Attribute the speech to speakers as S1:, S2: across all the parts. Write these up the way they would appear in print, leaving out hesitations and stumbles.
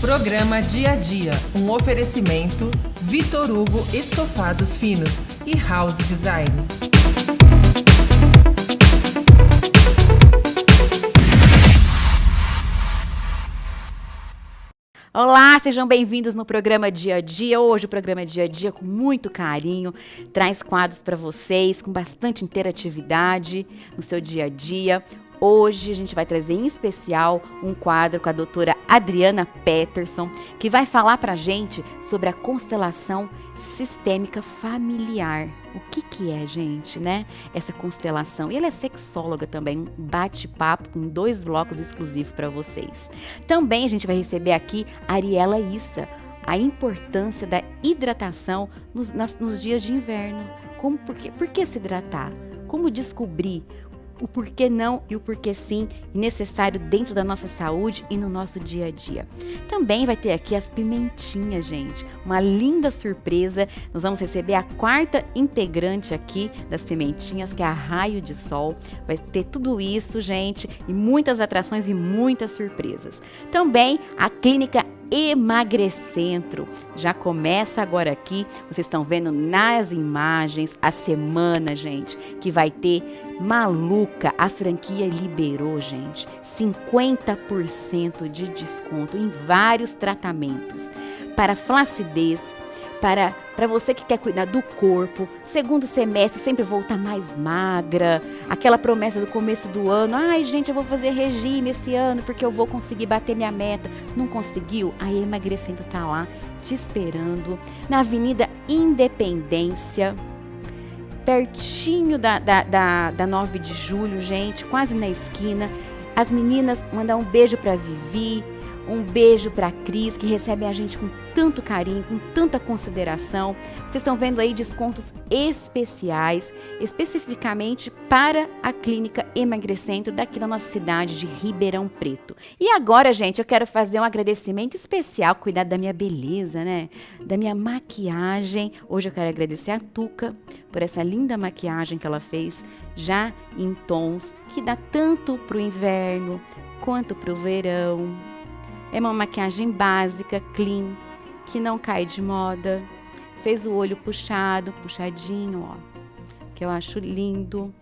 S1: Programa Dia a Dia, um oferecimento Vitor Hugo Estofados Finos e House Design.
S2: Olá, sejam bem-vindos no programa Dia a Dia. Hoje o programa Dia a Dia, com muito carinho, traz quadros para vocês, com bastante interatividade no seu dia a dia. Hoje a gente vai trazer em especial um quadro com a doutora Adriana Peterson, que vai falar pra gente sobre a constelação sistêmica familiar. O que é, gente, né? Essa constelação. E ela é sexóloga também, um bate-papo com 2 blocos exclusivos para vocês. Também a gente vai receber aqui a Ariela Issa, a importância da hidratação nos dias de inverno. Por que se hidratar? Como descobrir o porquê não e o porquê sim necessário dentro da nossa saúde e no nosso dia a dia. Também vai ter aqui as pimentinhas, gente. Uma linda surpresa. Nós vamos receber a 4ª integrante aqui das pimentinhas, que é a Raio de Sol. Vai ter tudo isso, gente, e muitas atrações e muitas surpresas. Também a clínica Emagrecentro. Já começa agora aqui, vocês estão vendo nas imagens a semana, gente, que vai ter maluca. A franquia liberou, gente, 50% de desconto em vários tratamentos para flacidez, para você que quer cuidar do corpo, segundo semestre sempre voltar mais magra, aquela promessa do começo do ano, ai gente, eu vou fazer regime esse ano porque eu vou conseguir bater minha meta. Não conseguiu? A Emagrecendo tá lá te esperando, na Avenida Independência, pertinho da 9 de julho, gente, quase na esquina. As meninas mandam um beijo para Vivi, um beijo para a Cris, que recebe a gente com tanto carinho, com tanta consideração. Vocês estão vendo aí descontos especiais, especificamente para a clínica Emagrecentro daqui da nossa cidade de Ribeirão Preto. E agora, gente, eu quero fazer um agradecimento especial, cuidar da minha beleza, né? Da minha maquiagem. Hoje eu quero agradecer a Tuca por essa linda maquiagem que ela fez, já em tons que dá tanto para o inverno quanto para o verão. É uma maquiagem básica, clean, que não cai de moda. Fez o olho puxadinho, ó, que eu acho lindo.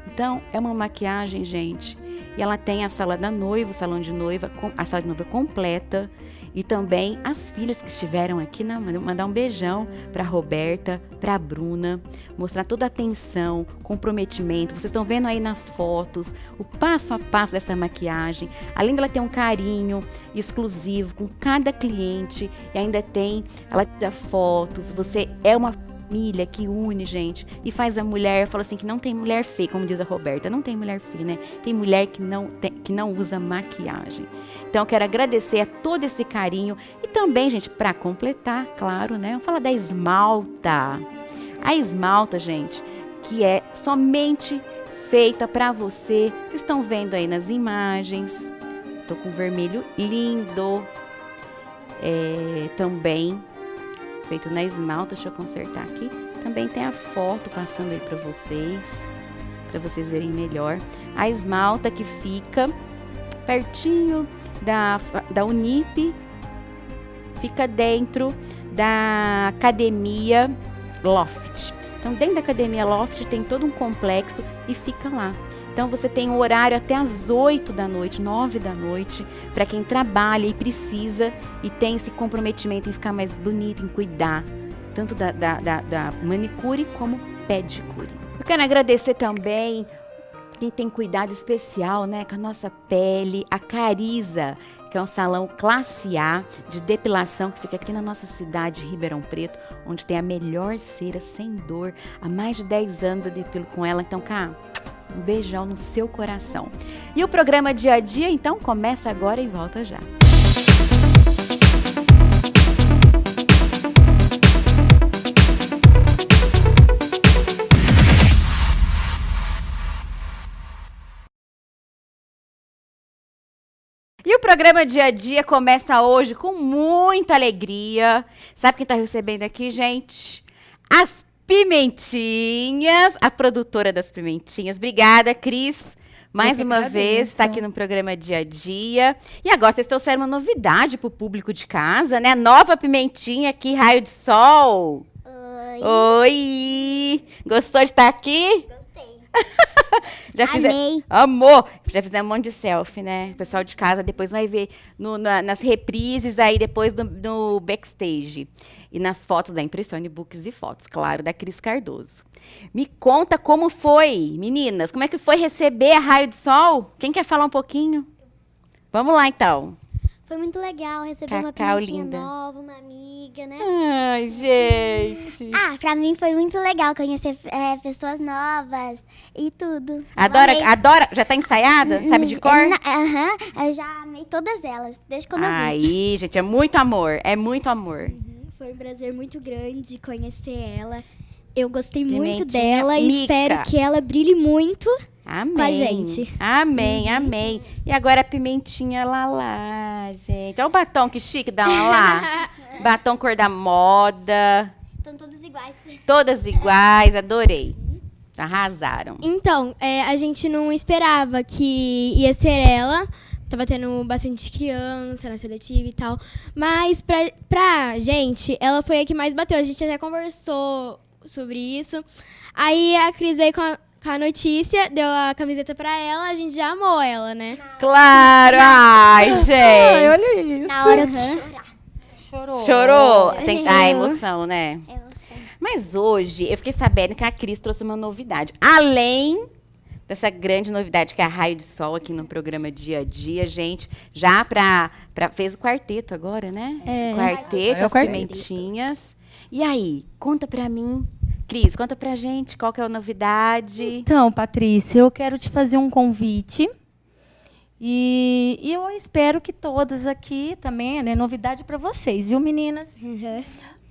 S2: Então, é uma maquiagem, gente. E ela tem a sala da noiva, o salão de noiva, a sala de noiva completa. E também as filhas que estiveram aqui, mandar um beijão para a Roberta, para a Bruna, mostrar toda a atenção, comprometimento. Vocês estão vendo aí nas fotos o passo a passo dessa maquiagem. Além dela ter um carinho exclusivo com cada cliente, e ainda ela tira fotos. Você é uma família que une, gente, e faz a mulher, fala assim, que não tem mulher feia, como diz a Roberta, não tem mulher feia, né? Tem mulher que não usa maquiagem. Então, eu quero agradecer a todo esse carinho e também, gente, para completar, claro, né? Vamos falar da esmalta. A esmalta, gente, que é somente feita para você. Vocês estão vendo aí nas imagens. Tô com vermelho lindo. Também feito na esmalta, deixa eu consertar aqui. Também tem a foto passando aí para vocês verem melhor. A esmalta que fica pertinho da Unip, fica dentro da Academia Loft. Então, dentro da Academia Loft tem todo um complexo e fica lá. Então, você tem o horário até às 8 da noite, 9 da noite, para quem trabalha e precisa e tem esse comprometimento em ficar mais bonito, em cuidar, tanto da manicure como pedicure. Eu quero agradecer também quem tem cuidado especial, né, com a nossa pele, a Cariza, que é um salão classe A de depilação que fica aqui na nossa cidade, Ribeirão Preto, onde tem a melhor cera sem dor. Há mais de 10 anos eu depilo com ela, então, cá, um beijão no seu coração. E o programa Dia a Dia, então, começa agora e volta já. E o programa Dia a Dia começa hoje com muita alegria. Sabe quem está recebendo aqui, gente? As pimentinhas, a produtora das pimentinhas. Obrigada, Cris, mais
S3: Eu que
S2: uma vez está
S3: agradeço.
S2: aqui no programa Dia a Dia. E agora vocês trouxeram uma novidade para o público de casa, né? Nova pimentinha aqui, Raio de Sol.
S4: Oi.
S2: Oi! Gostou de estar aqui?
S4: Gostei.
S2: Já
S4: Amei.
S2: Amor! Já fizemos um monte de selfie, né? O pessoal de casa depois vai ver nas reprises, aí depois no backstage. E nas fotos da Impressione Books e Fotos, claro, da Cris Cardoso. Me conta como foi, meninas. Como é que foi receber a Raio de Sol? Quem quer falar um pouquinho? Vamos lá, então.
S4: Foi muito legal receber uma
S2: Cacau,
S4: pimentinha
S2: linda.
S4: nova, uma amiga, né?
S2: Ai, gente.
S4: Pra mim foi muito legal conhecer pessoas novas e tudo.
S2: Adora,
S4: Eu amei.
S2: adora. Já tá ensaiada? Sabe de cor?
S4: Eu já amei todas elas, desde quando eu vi.
S2: Aí, gente, é muito amor. É muito amor.
S5: Foi um prazer muito grande conhecer ela. Eu gostei
S2: Pimentinha
S5: muito dela e
S2: mica.
S5: espero que ela brilhe muito.
S2: Amém.
S5: Com a gente.
S2: Amém, amém. E agora a pimentinha Lalá, gente. Olha o batom, que chique da Lalá. Batom cor da moda.
S4: Estão todas iguais.
S2: Todas iguais, adorei. Arrasaram.
S5: Então, a gente não esperava que ia ser ela. Tava tendo bastante criança na seletiva e tal. Mas pra gente, ela foi a que mais bateu. A gente até conversou sobre isso. Aí a Cris veio com a notícia, deu a camiseta pra ela, a gente já amou ela, né?
S2: Claro! Ai, gente.
S3: olha isso.
S4: Na hora eu quis chorar.
S3: Chorou.
S2: Chorou? A emoção, né?
S4: Eu sei.
S2: Mas hoje eu fiquei sabendo que a Cris trouxe uma novidade. Além dessa grande novidade que é a Raio de Sol aqui no programa Dia a Dia, gente. Já fez o quarteto agora, né? Quarteto,
S3: É o
S2: as
S3: quarteto.
S2: pimentinhas. E aí, conta pra mim. Cris, conta pra gente qual que é a novidade.
S3: Então, Patrícia, eu quero te fazer um convite. E eu espero que todas aqui também, né, novidade para vocês, viu, meninas?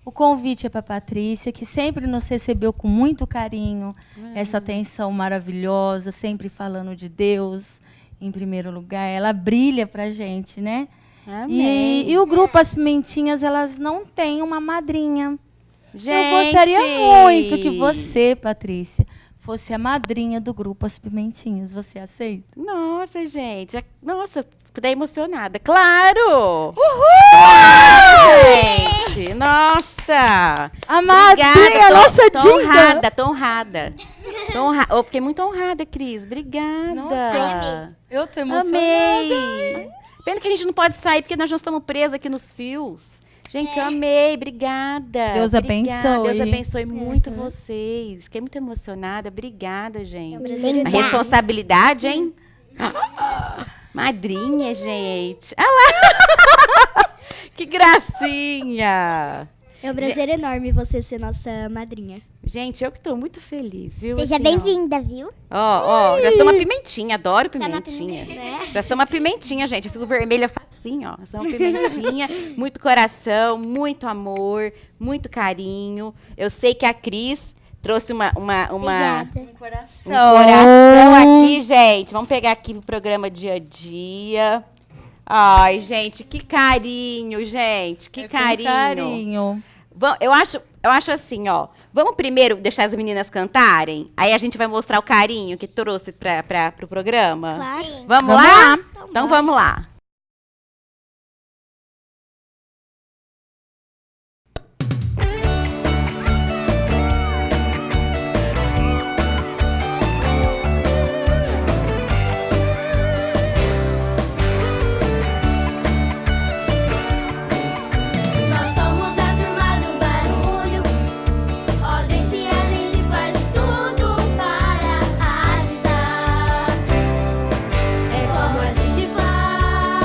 S3: O convite é para Patrícia, que sempre nos recebeu com muito carinho, essa atenção maravilhosa, sempre falando de Deus em primeiro lugar. Ela brilha pra gente, né?
S2: Amém.
S3: E o grupo As Pimentinhas, elas não têm uma madrinha.
S2: Gente.
S3: Eu gostaria muito que você, Patrícia, fosse a madrinha do grupo As Pimentinhas. Você aceita?
S2: Nossa, gente. Nossa, fiquei emocionada. Claro! Gente, nossa!
S3: A madrinha,
S2: Obrigada,
S3: nossa
S2: tô
S3: diva!
S2: honrada, tô honrada. Eu fiquei muito honrada, Cris. Obrigada.
S3: Nossa, eu tô emocionada.
S2: Amei. Pena que a gente não pode sair, porque nós não estamos presas aqui nos fios. Gente, eu amei. Obrigada.
S3: Deus
S2: Obrigada.
S3: abençoe.
S2: Deus abençoe muito vocês. Fiquei muito emocionada. Obrigada, gente.
S4: Obrigada.
S2: Uma responsabilidade, hein? Madrinha, gente. Ah lá! Que gracinha.
S5: É um prazer enorme você ser nossa madrinha.
S2: Gente, eu que tô muito feliz, viu?
S4: Seja
S2: Assim,
S4: bem-vinda, viu?
S2: Ó, já sou uma pimentinha, adoro
S4: Você é uma
S2: pimentinha.
S4: pimentinha,
S2: Já sou uma pimentinha, gente. Eu fico vermelha facinho, ó. Sou uma pimentinha, muito coração, muito amor, muito carinho. Eu sei que a Cris trouxe um
S4: Obrigada.
S2: coração aqui, gente. Vamos pegar aqui no programa Dia a Dia. Ai, gente, que carinho, gente. Que carinho.
S3: Carinho.
S2: Eu acho assim, ó. Vamos primeiro deixar as meninas cantarem? Aí a gente vai mostrar o carinho que trouxe pro programa?
S4: Claro.
S2: Vamos
S3: Vamos
S2: lá?
S3: lá.
S2: Então vamos lá.
S6: Nós somos a turma do barulho. Ó, gente, a gente faz tudo para agitar. É como a gente faz.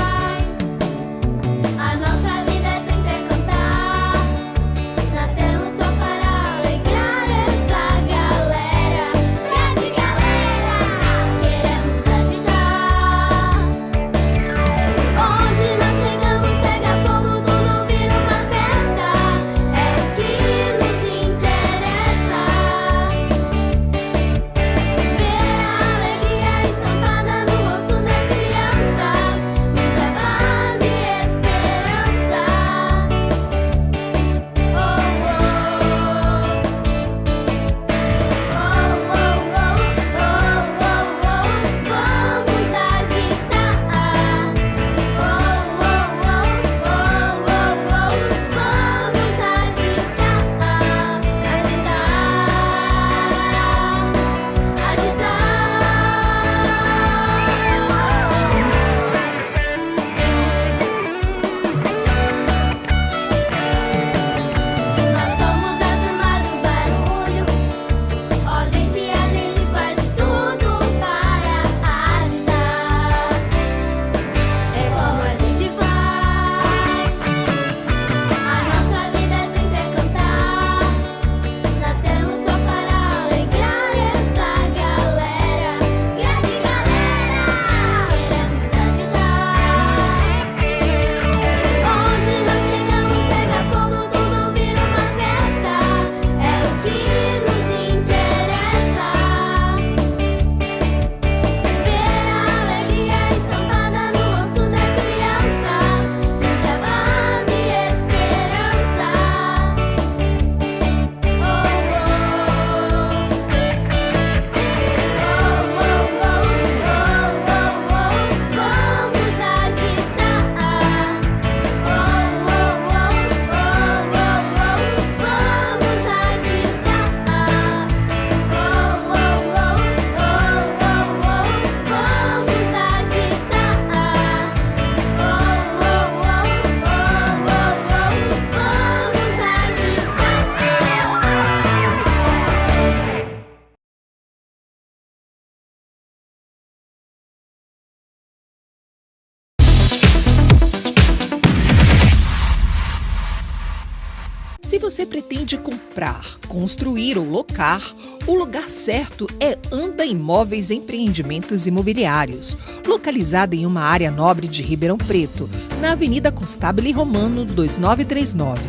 S7: Se você pretende comprar, construir ou locar, o lugar certo é Anda Imóveis Empreendimentos Imobiliários, localizada em uma área nobre de Ribeirão Preto, na Avenida Constábile Romano 2939.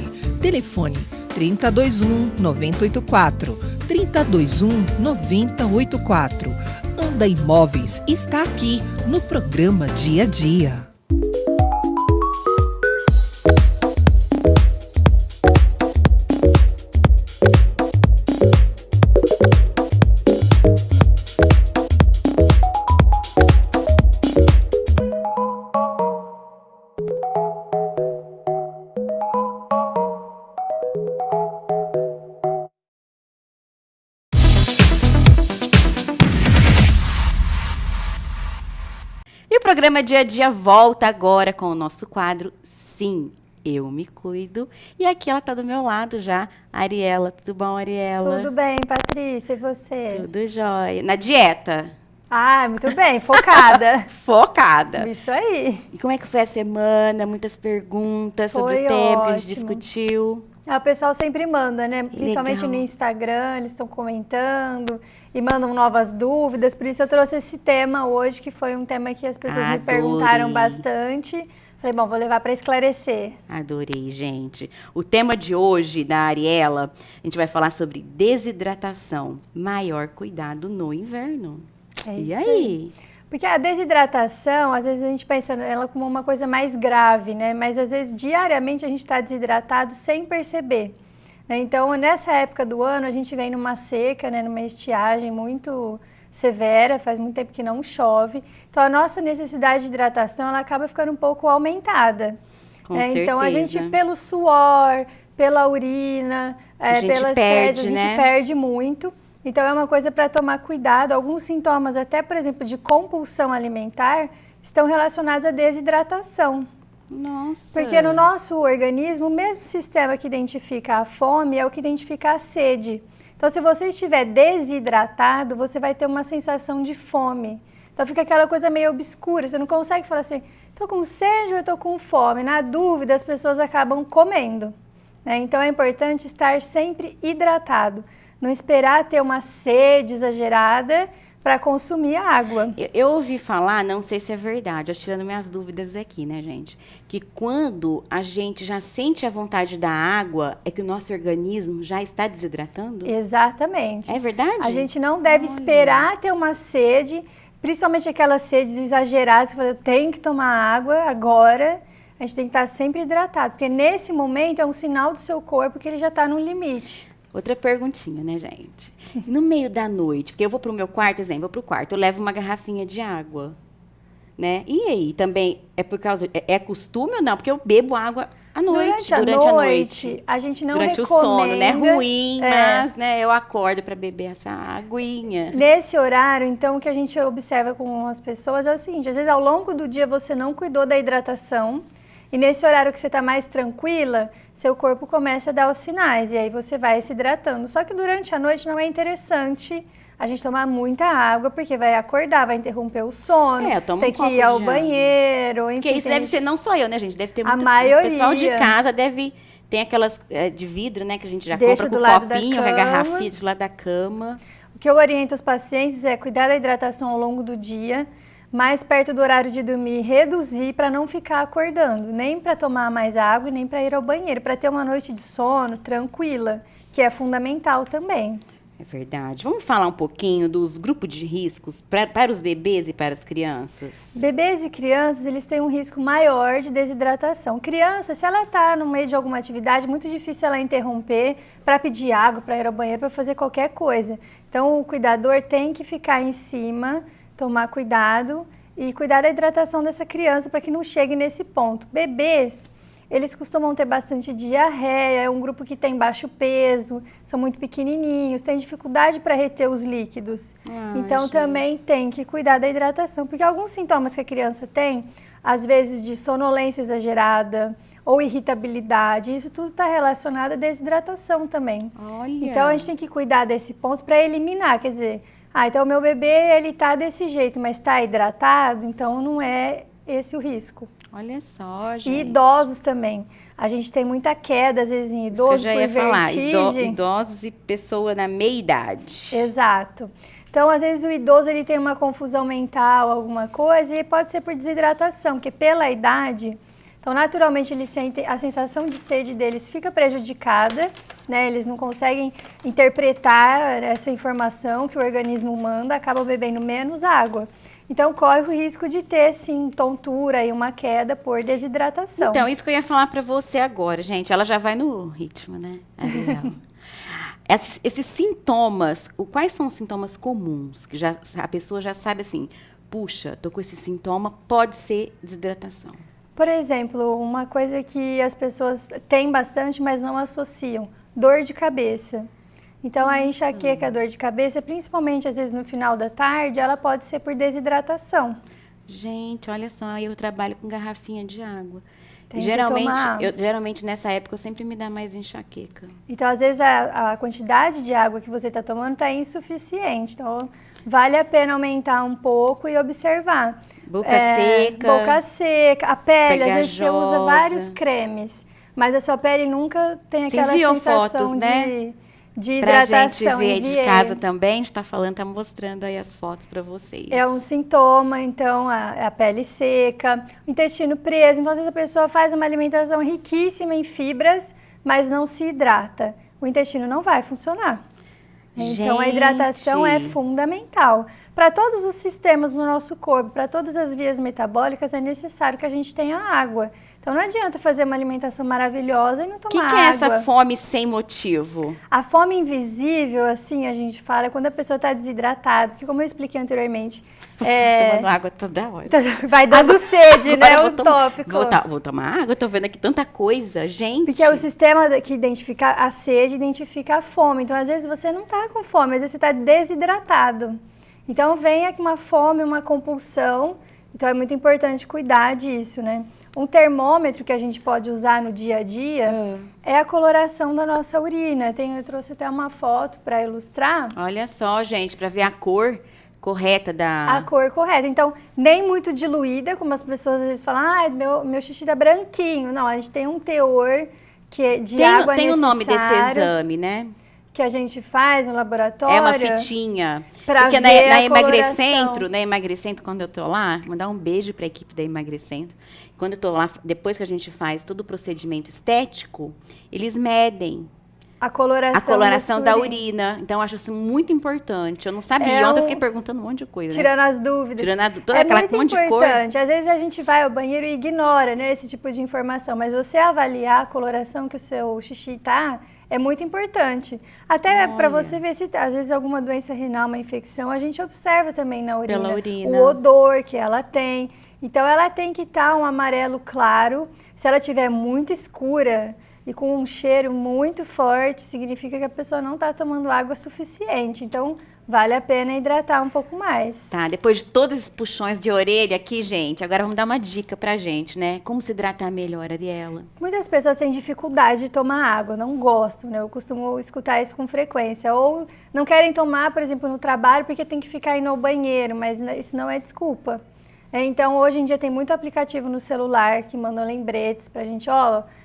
S7: Telefone 3021-9084, 3021-9084. Anda Imóveis está aqui no programa Dia a Dia.
S2: E o programa Dia a Dia volta agora com o nosso quadro Sim, Eu Me Cuido. E aqui ela está do meu lado já, a Ariela. Tudo bom, Ariela?
S8: Tudo bem, Patrícia, e você?
S2: Tudo jóia. Na dieta?
S8: Ah, muito bem, focada.
S2: Focada.
S8: Isso aí.
S2: E como é que foi a semana? Muitas perguntas sobre
S8: Foi
S2: o tema que a gente
S8: ótimo.
S2: discutiu.
S8: O pessoal sempre manda, né? Principalmente
S2: Legal.
S8: no Instagram, eles estão comentando e mandam novas dúvidas. Por isso eu trouxe esse tema hoje, que foi um tema que as pessoas me perguntaram
S2: Adorei.
S8: bastante. Falei, bom, vou levar para esclarecer.
S2: Adorei, gente. O tema de hoje, da Ariela, a gente vai falar sobre desidratação. Maior cuidado no inverno.
S8: É
S2: E
S8: isso
S2: aí?
S8: Porque a desidratação, às vezes a gente pensa nela como uma coisa mais grave, né? Mas às vezes diariamente a gente está desidratado sem perceber, né? Então, nessa época do ano, a gente vem numa seca, né? Numa estiagem muito severa, faz muito tempo que não chove. Então, a nossa necessidade de hidratação, ela acaba ficando um pouco aumentada.
S2: Com
S8: né? Então, a gente,
S2: certeza.
S8: pelo suor, pela urina,
S2: gente
S8: pelas
S2: perde,
S8: fezes, a
S2: né?
S8: gente perde muito. Então, é uma coisa para tomar cuidado. Alguns sintomas, até, por exemplo, de compulsão alimentar, estão relacionados à desidratação.
S2: Nossa.
S8: Porque no nosso organismo, o mesmo sistema que identifica a fome é o que identifica a sede. Então, se você estiver desidratado, você vai ter uma sensação de fome. Então, fica aquela coisa meio obscura. Você não consegue falar assim, estou com sede ou estou com fome? Na dúvida, as pessoas acabam comendo, né? Então, é importante estar sempre hidratado. Não esperar ter uma sede exagerada para consumir água.
S2: Eu ouvi falar, não sei se é verdade, eu tirando minhas dúvidas aqui, né, gente? Que quando a gente já sente a vontade da água, é que o nosso organismo já está desidratando?
S8: Exatamente.
S2: É verdade?
S8: A gente não deve esperar ter uma sede, principalmente aquelas sedes exageradas, que você fala, eu tenho que tomar água agora. A gente tem que estar sempre hidratado, porque nesse momento é um sinal do seu corpo que ele já está no limite.
S2: Outra perguntinha, né, gente? No meio da noite, porque eu vou pro meu quarto, exemplo, vou pro quarto, eu levo uma garrafinha de água, né? E aí, também, é por causa, é costume ou não? Porque eu bebo água à noite, durante a noite.
S8: A gente não
S2: Durante
S8: recomenda.
S2: o sono, né? Ruim,
S8: É.
S2: mas, né, eu acordo para beber essa aguinha.
S8: Nesse horário, então, o que a gente observa com as pessoas é o seguinte, às vezes ao longo do dia você não cuidou da hidratação, e nesse horário que você está mais tranquila, seu corpo começa a dar os sinais, e aí você vai se hidratando. Só que durante a noite não é interessante a gente tomar muita água, porque vai acordar, vai interromper o sono,
S2: Eu tomo
S8: tem
S2: um
S8: que
S2: copo
S8: ir ao
S2: de água.
S8: banheiro, enfim.
S2: Porque isso deve ser não só eu, né, gente? Deve ter
S8: A
S2: muito.
S8: maioria.
S2: O pessoal de casa deve. Tem aquelas de vidro, né? Que a gente já
S8: Deixa
S2: compra com
S8: do
S2: o
S8: lado da
S2: copinho, com a
S8: cama.
S2: garrafinha do lado da cama.
S8: O que eu oriento os pacientes é cuidar da hidratação ao longo do dia, mais perto do horário de dormir, reduzir para não ficar acordando, nem para tomar mais água e nem para ir ao banheiro, para ter uma noite de sono tranquila, que é fundamental também.
S2: É verdade. Vamos falar um pouquinho dos grupos de riscos para os bebês e para as crianças?
S8: Bebês e crianças, eles têm um risco maior de desidratação. Criança, se ela está no meio de alguma atividade, é muito difícil ela interromper para pedir água, para ir ao banheiro, para fazer qualquer coisa. Então, o cuidador tem que ficar em cima, tomar cuidado e cuidar da hidratação dessa criança para que não chegue nesse ponto. Bebês, eles costumam ter bastante diarreia, é um grupo que tem baixo peso, são muito pequenininhos, tem dificuldade para reter os líquidos. Então,
S2: gente.
S8: também tem que cuidar da hidratação, porque alguns sintomas que a criança tem, às vezes de sonolência exagerada ou irritabilidade, isso tudo está relacionado à desidratação também.
S2: Olha.
S8: Então, a gente tem que cuidar desse ponto para eliminar, quer dizer, então o meu bebê, ele tá desse jeito, mas está hidratado, então não é esse o risco.
S2: Olha só,
S8: E
S2: gente.
S8: idosos também. A gente tem muita queda, às vezes, em
S2: Isso que eu
S8: idosos
S2: já
S8: por
S2: ia falar,
S8: vertigem.
S2: idosos e pessoa na meia idade.
S8: Exato. Então, às vezes, o idoso ele tem uma confusão mental, alguma coisa, e pode ser por desidratação, porque pela idade, então, naturalmente, eles sentem, a sensação de sede deles fica prejudicada, né? Eles não conseguem interpretar essa informação que o organismo manda, acabam bebendo menos água. Então, corre o risco de ter, sim, tontura e uma queda por desidratação.
S2: Então, isso que eu ia falar pra você agora, gente. Ela já vai no ritmo, né, Ariel? Esses sintomas, quais são os sintomas comuns? Que a pessoa já sabe assim, puxa, tô com esse sintoma, pode ser desidratação.
S8: Por exemplo, uma coisa que as pessoas têm bastante, mas não associam, dor de cabeça. Então, a enxaqueca, a dor de cabeça, principalmente às vezes no final da tarde, ela pode ser por desidratação.
S2: Gente, olha só, eu trabalho com garrafinha de água.
S8: Tem que
S2: Geralmente,
S8: tomar.
S2: geralmente nessa época eu sempre me dá mais enxaqueca.
S8: Então, às vezes, a quantidade de água que você está tomando está insuficiente. Então, vale a pena aumentar um pouco e observar.
S2: Boca seca.
S8: Boca seca. A pele, às vezes você usa
S2: pegajosa.
S8: vários cremes, mas a sua pele nunca tem
S2: Você
S8: aquela
S2: enviou
S8: sensação
S2: fotos, né?
S8: de
S2: Pra
S8: hidratação.
S2: gente ver de
S8: Enviei.
S2: casa também, a gente tá falando, tá mostrando aí as fotos pra vocês.
S8: É um sintoma, então, a pele seca, o intestino preso. Então, às vezes a pessoa faz uma alimentação riquíssima em fibras, mas não se hidrata. O intestino não vai funcionar. Então, a hidratação é
S2: Gente.
S8: fundamental. Para todos os sistemas no nosso corpo, para todas as vias metabólicas, é necessário que a gente tenha água. Então, não adianta fazer uma alimentação maravilhosa e não
S2: O
S8: tomar
S2: que é
S8: água.
S2: essa fome sem motivo?
S8: A fome invisível, assim, a gente fala, é quando a pessoa está desidratada. Porque, como eu expliquei anteriormente,
S2: Tomando água toda hora.
S8: vai dando sede,
S2: Agora
S8: né?
S2: eu vou
S8: O
S2: tomar-
S8: tópico.
S2: Vou tomar água, eu tô vendo aqui tanta coisa, gente.
S8: Porque é o sistema que identifica a sede, identifica a fome. Então, às vezes, você não está com fome, às vezes você está desidratado. Então, vem aqui uma fome, uma compulsão. Então, é muito importante cuidar disso, né? Um termômetro que a gente pode usar no dia a dia é a coloração da nossa urina. Eu trouxe até uma foto para ilustrar.
S2: Olha só, gente, pra ver a cor correta da...
S8: A cor correta. Então, nem muito diluída, como as pessoas às vezes falam, meu xixi tá branquinho. Não, a gente tem um teor que é de água
S2: Tem o nome desse
S8: necessário,
S2: exame, né?
S8: que a gente faz no laboratório.
S2: É uma fitinha.
S8: Pra
S2: Porque na
S8: ver a
S2: Emagrecentro, na Emagrecentro, quando eu tô lá, mandar um beijo pra equipe da Emagrecentro. Quando eu tô lá, depois que a gente faz todo o procedimento estético, eles medem
S8: A coloração,
S2: a coloração
S8: da
S2: da
S8: sua
S2: urina. Então, eu acho isso muito importante. Eu não sabia.
S8: É
S2: Ontem eu
S8: um-
S2: fiquei perguntando um monte de coisa. né?
S8: Tirando as dúvidas.
S2: Tirando toda
S8: É
S2: aquela
S8: muito
S2: monte de cor.
S8: importante. Às vezes a gente vai ao banheiro e ignora, né, esse tipo de informação. Mas você avaliar a coloração que o seu xixi tá é muito importante. Até para
S2: Olha.
S8: você ver se às vezes alguma doença renal, uma infecção, a gente observa também na urina.
S2: Pela urina.
S8: O odor que ela tem. Então ela tem que estar um amarelo claro. Se ela tiver muito escura e com um cheiro muito forte, significa que a pessoa não está tomando água suficiente. Então, vale a pena hidratar um pouco mais.
S2: Tá, depois de todos esses puxões de orelha aqui, gente, agora vamos dar uma dica pra gente, né? Como se hidratar melhor, Ariela?
S8: Muitas pessoas têm dificuldade de tomar água, não gostam, né? Eu costumo escutar isso com frequência. Ou não querem tomar, por exemplo, no trabalho porque tem que ficar indo ao banheiro, mas isso não é desculpa. Então, hoje em dia tem muito aplicativo no celular que manda lembretes pra gente,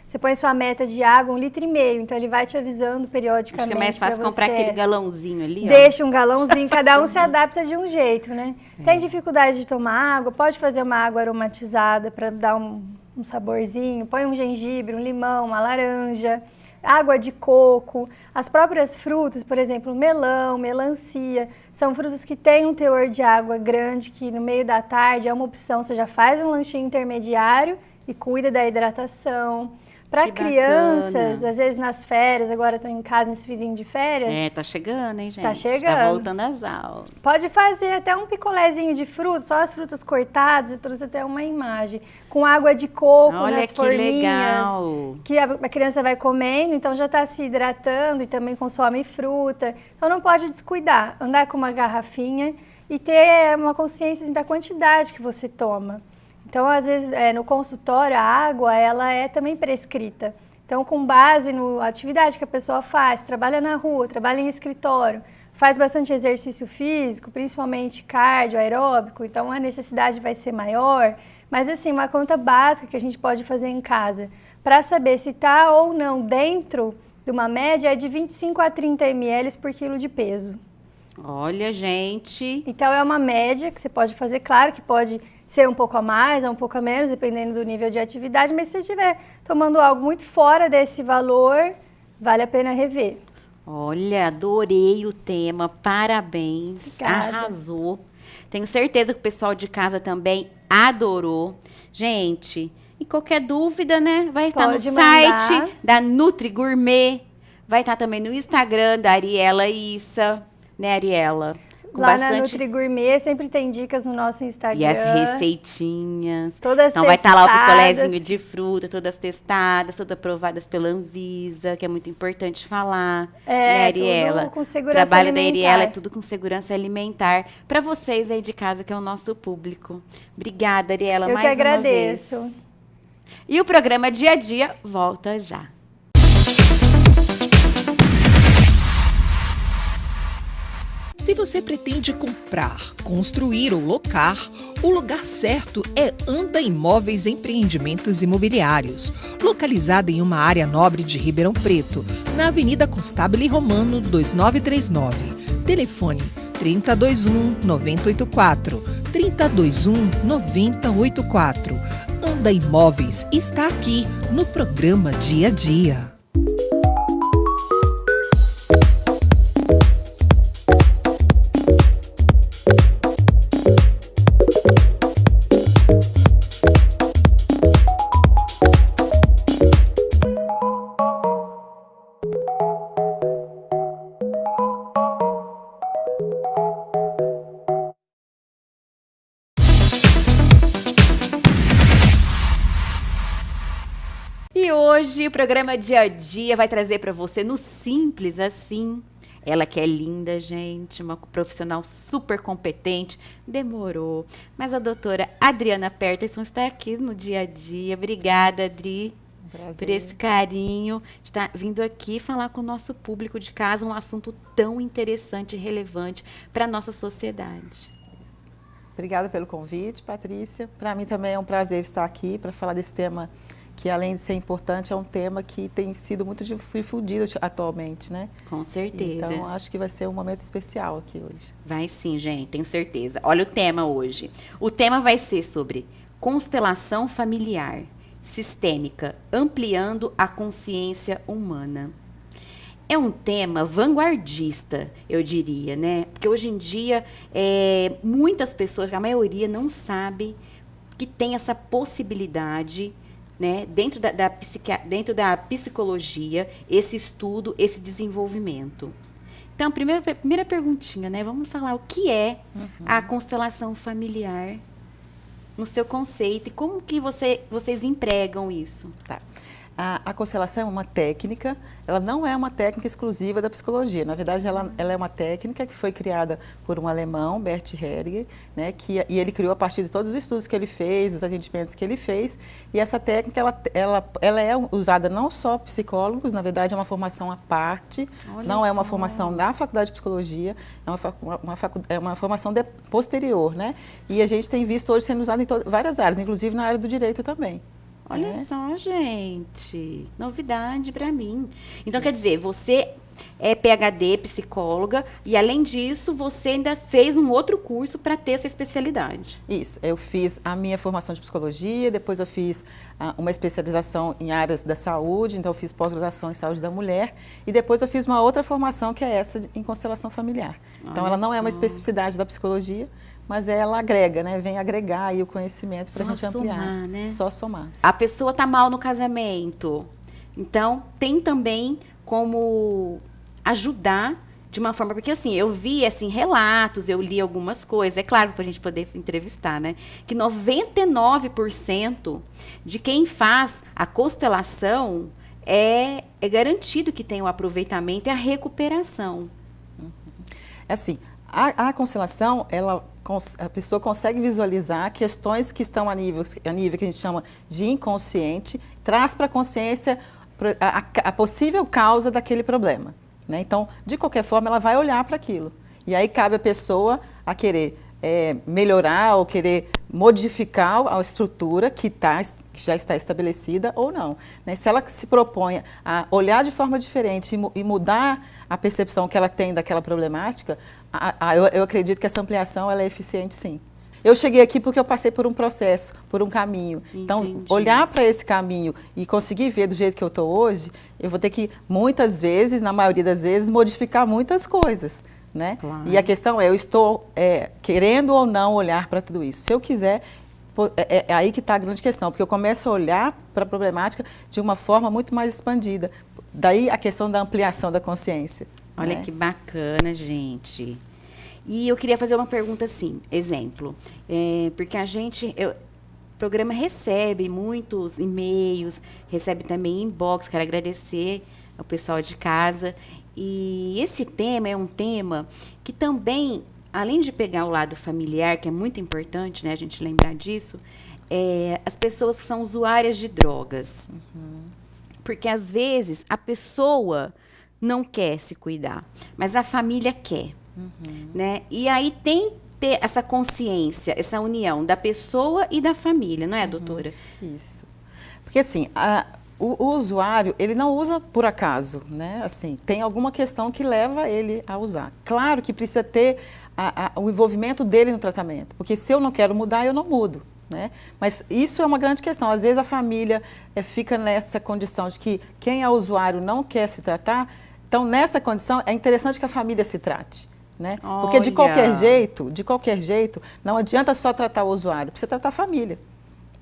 S8: você põe sua meta de água 1,5 litro, então ele vai te avisando periodicamente.
S2: Acho que é mais fácil
S8: pra
S2: comprar
S8: você.
S2: aquele galãozinho ali, ó.
S8: Deixa um galãozinho, cada um se adapta de um jeito, né? Tem dificuldade de tomar água, pode fazer uma água aromatizada para dar um saborzinho, põe um gengibre, um limão, uma laranja, água de coco, as próprias frutas, por exemplo, melão, melancia, são frutas que têm um teor de água grande, que no meio da tarde é uma opção, você já faz um lanchinho intermediário e cuida da hidratação. Para
S2: Que
S8: crianças,
S2: bacana.
S8: às vezes nas férias, agora estão em casa nesse vizinho de férias,
S2: É, tá chegando, hein, gente?
S8: Tá chegando.
S2: Tá voltando às aulas.
S8: pode fazer até um picolézinho de frutas, só as frutas cortadas, eu trouxe até uma imagem, com água de coco
S2: Olha
S8: nas
S2: que
S8: forminhas,
S2: legal.
S8: que a criança vai comendo, então já está se hidratando e também consome fruta. Então não pode descuidar, andar com uma garrafinha e ter uma consciência assim, da quantidade que você toma. Então, às vezes, no consultório, a água, ela é também prescrita. Então, com base na atividade que a pessoa faz, trabalha na rua, trabalha em escritório, faz bastante exercício físico, principalmente cardio, aeróbico, então a necessidade vai ser maior, Mas assim, uma conta básica que a gente pode fazer em casa para saber se está ou não dentro de uma média é de 25 a 30 ml por quilo de peso.
S2: Olha, gente.
S8: Então é uma média que você pode fazer, claro que pode ser um pouco a mais ou um pouco a menos, dependendo do nível de atividade, mas se você estiver tomando algo muito fora desse valor, vale a pena rever.
S2: Olha, adorei o tema, parabéns,
S8: Obrigada.
S2: arrasou. Tenho certeza que o pessoal de casa também adorou. Gente, e qualquer dúvida, né? Vai estar no
S8: Pode mandar.
S2: site da Nutri Gourmet, vai estar também no Instagram da Ariela Issa, né, Ariela? Com
S8: Lá na Nutri Gourmet sempre tem dicas no nosso Instagram.
S2: E as receitinhas.
S8: Todas
S2: então vai estar lá o
S8: testadas.
S2: picolézinho de fruta, todas testadas, todas aprovadas pela Anvisa, que é muito importante falar. Né, Ariela?
S8: Tudo com segurança
S2: O trabalho
S8: alimentar.
S2: da Ariela é tudo com segurança alimentar. Para vocês aí de casa, que é o nosso público. Obrigada, Ariela,
S8: Eu
S2: mais
S8: que
S2: uma
S8: agradeço.
S2: vez. E o programa Dia a Dia volta já.
S7: Se você pretende comprar, construir ou locar, o lugar certo é Anda Imóveis Empreendimentos Imobiliários, localizada em uma área nobre de Ribeirão Preto, na Avenida Constábile Romano 2939. Telefone 3021-9084, 3021-9084. Anda Imóveis está aqui no programa Dia a Dia.
S2: E hoje o programa Dia a Dia vai trazer para você no simples assim. Ela que é linda, gente, uma profissional super competente. Demorou, mas a doutora Adriana Peterson está aqui no Dia a Dia. Obrigada, Adri, por esse carinho de estar vindo aqui falar com o nosso público de casa um assunto tão interessante e relevante para a nossa sociedade.
S9: Obrigada pelo convite, Patrícia. Para mim também é um prazer estar aqui para falar desse tema que, além de ser importante, é um tema que tem sido muito difundido atualmente, né?
S2: Com certeza.
S9: Então, acho que vai ser um momento especial aqui hoje.
S2: Vai sim, gente, tenho certeza. Olha o tema hoje. O tema vai ser sobre constelação familiar sistêmica, ampliando a consciência humana. É um tema vanguardista, eu diria, né? Porque hoje em dia, muitas pessoas, a maioria não sabe que tem essa possibilidade, né? Dentro dentro da psicologia, esse estudo, esse desenvolvimento. Então, primeira perguntinha, né? Vamos falar o que é a constelação familiar no seu conceito e como que vocês empregam isso?
S9: Tá. A constelação é uma técnica, ela não é uma técnica exclusiva da psicologia. Na verdade, ela é uma técnica que foi criada por um alemão, Bert Hellinger, né, e ele criou a partir de todos os estudos que ele fez, os atendimentos que ele fez. E essa técnica, ela é usada não só por psicólogos, na verdade é uma formação à parte, não é uma formação da faculdade de psicologia, é uma formação posterior, né? E a gente tem visto hoje sendo usada em várias áreas, inclusive na área do direito também.
S2: Olha só, gente, novidade para mim. Então, quer dizer, você é PhD, psicóloga, e além disso, você ainda fez um outro curso para ter essa especialidade.
S9: Isso, eu fiz a minha formação de psicologia, depois eu fiz uma especialização em áreas da saúde, então eu fiz pós-graduação em saúde da mulher, e depois eu fiz uma outra formação que é essa em constelação familiar. Então, ela não é uma especificidade da psicologia, mas ela agrega, né? Vem agregar aí o conhecimento para a gente ampliar.
S2: Somar, né?
S9: Só somar.
S2: A pessoa tá mal no casamento. Então, tem também como ajudar de uma forma... Porque, assim, eu vi, assim, relatos, eu li algumas coisas. É claro, para a gente poder entrevistar, né? Que 99% de quem faz a constelação é garantido que tem o aproveitamento e a recuperação.
S9: Assim, a constelação, a pessoa consegue visualizar questões que estão a nível que a gente chama de inconsciente, traz para a consciência a possível causa daquele problema, né? Então, de qualquer forma, ela vai olhar para aquilo. E aí cabe a pessoa a querer melhorar ou querer modificar a estrutura que já está estabelecida ou não. Né? Se ela se propõe a olhar de forma diferente e mudar a percepção que ela tem daquela problemática, eu acredito que essa ampliação ela é eficiente, sim. Eu cheguei aqui porque eu passei por um processo, por um caminho.
S2: Entendi.
S9: Então, olhar para esse caminho e conseguir ver do jeito que eu estou hoje, eu vou ter que, muitas vezes, na maioria das vezes, modificar muitas coisas. Né?
S2: Claro.
S9: E a questão é, eu estou querendo ou não olhar para tudo isso. Se eu quiser, é aí que está a grande questão, porque eu começo a olhar para a problemática de uma forma muito mais expandida. Daí a questão da ampliação da consciência.
S2: Olha,
S9: né?
S2: que bacana, gente. E eu queria fazer uma pergunta assim, exemplo, porque o programa recebe muitos e-mails, recebe também inbox, quero agradecer ao pessoal de casa. E esse tema é um tema que também, além de pegar o lado familiar, que é muito importante, né, a gente lembrar disso, as pessoas que são usuárias de drogas. Porque, às vezes, a pessoa não quer se cuidar, mas a família quer. Né? E aí tem que ter essa consciência, essa união da pessoa e da família, não é, doutora?
S9: Isso. Porque, assim, o usuário, ele não usa por acaso, né? Assim, tem alguma questão que leva ele a usar. Claro que precisa ter o envolvimento dele no tratamento, porque se eu não quero mudar, eu não mudo, né? Mas isso é uma grande questão. Às vezes a família fica nessa condição de que quem é usuário não quer se tratar, então nessa condição é interessante que a família se trate. Né? Porque de qualquer jeito, não adianta só tratar o usuário, precisa tratar a família.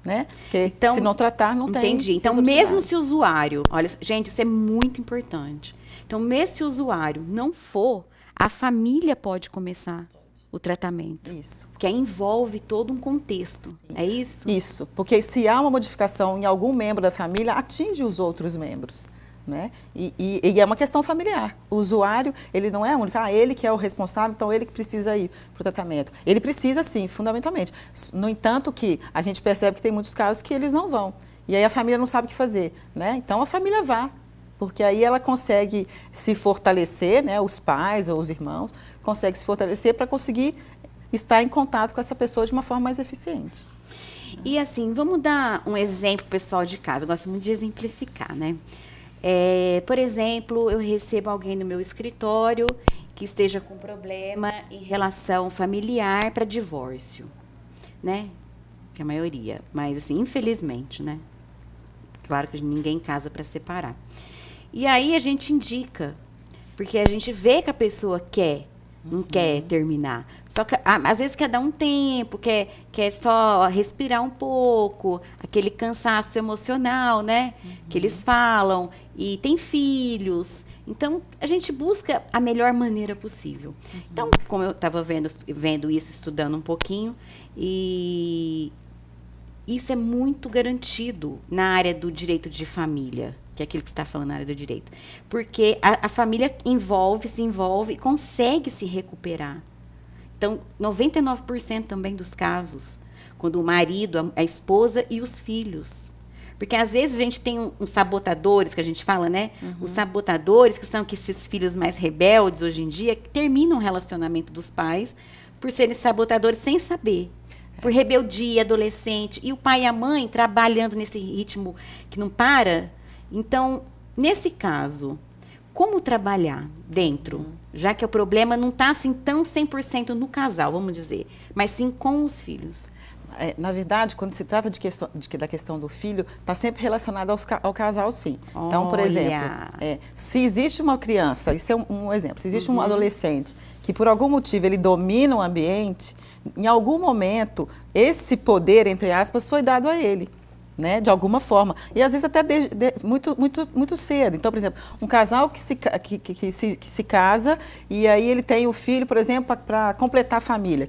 S9: Né? Porque
S2: então,
S9: se não tratar, não tem.
S2: Entendi. Então, mesmo se o usuário, olha, gente, isso é muito importante. Então, mesmo se o usuário não for, a família pode começar o tratamento.
S9: Isso.
S2: Que aí envolve todo um contexto. Sim. É isso?
S9: Isso. Porque se há uma modificação em algum membro da família, atinge os outros membros. Né? E é uma questão familiar. O usuário, ele não é único. Ele que é o responsável, então ele que precisa ir para o tratamento. Ele precisa, sim, fundamentalmente. No entanto, que a gente percebe que tem muitos casos que eles não vão. E aí a família não sabe o que fazer. Né? Então a família vá, porque aí ela consegue se fortalecer, né? Os pais ou os irmãos conseguem se fortalecer para conseguir estar em contato com essa pessoa de uma forma mais eficiente.
S2: E assim, vamos dar um exemplo pro pessoal de casa. Eu gosto muito de exemplificar, né? Por exemplo, eu recebo alguém no meu escritório que esteja com problema em relação familiar para divórcio, né? Que é a maioria, mas assim, infelizmente, né? Claro que ninguém casa para separar. E aí a gente indica, porque a gente vê que a pessoa não quer terminar. Só que às vezes quer dar um tempo, quer só respirar um pouco, aquele cansaço emocional, né? Que eles falam, e tem filhos. Então, a gente busca a melhor maneira possível. Então, como eu estava vendo isso, estudando um pouquinho, e isso é muito garantido na área do direito de família, que é aquilo que você está falando na área do direito. Porque a família se envolve e consegue se recuperar. Então, 99% também dos casos, quando o marido, a esposa e os filhos. Porque, às vezes, a gente tem uns sabotadores, que a gente fala, né? Os sabotadores, que são esses filhos mais rebeldes, hoje em dia, que terminam o relacionamento dos pais por serem sabotadores sem saber. Por rebeldia, adolescente. E o pai e a mãe trabalhando nesse ritmo que não para. Então, nesse caso, como trabalhar dentro? Já que o problema não está assim tão 100% no casal, vamos dizer, mas sim com os filhos.
S9: Na verdade, quando se trata da questão do filho, está sempre relacionado ao casal, sim. Então, por exemplo, se existe uma criança, isso é um exemplo, se existe um adolescente que por algum motivo ele domina o ambiente, em algum momento esse poder, entre aspas, foi dado a ele. Né, de alguma forma. E às vezes até muito cedo. Então, por exemplo, um casal que se casa e aí ele tem o filho, por exemplo, para completar a família,